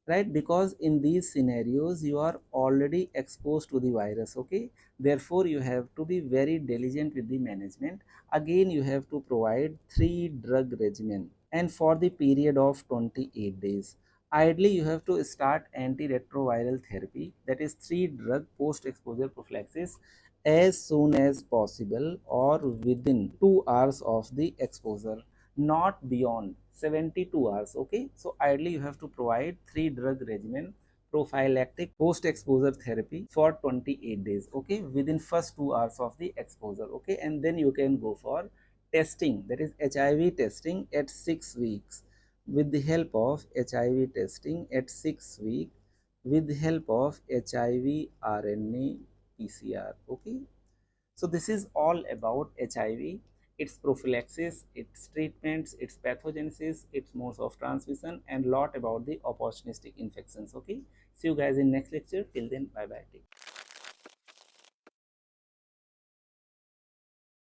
Speaker 1: right, because in these scenarios you are already exposed to the virus. Okay, therefore you have to be very diligent with the management. Again, you have to provide three drug regimen and for the period of 28 days. Ideally, you have to start antiretroviral therapy, that is three drug post exposure prophylaxis, as soon as possible or within 2 hours of the exposure, not beyond 72 hours. Okay, so ideally you have to provide three drug regimen prophylactic post exposure therapy for 28 days, okay, within first 2 hours of the exposure. Okay, and then you can go for testing, that is HIV testing at 6 weeks. With the help of HIV testing at 6 weeks, with the help of HIV RNA PCR. Okay, so this is all about HIV, its prophylaxis, its treatments, its pathogenesis, its modes of transmission, and lot about the opportunistic infections. Okay, see you guys in next lecture. Till then, bye bye.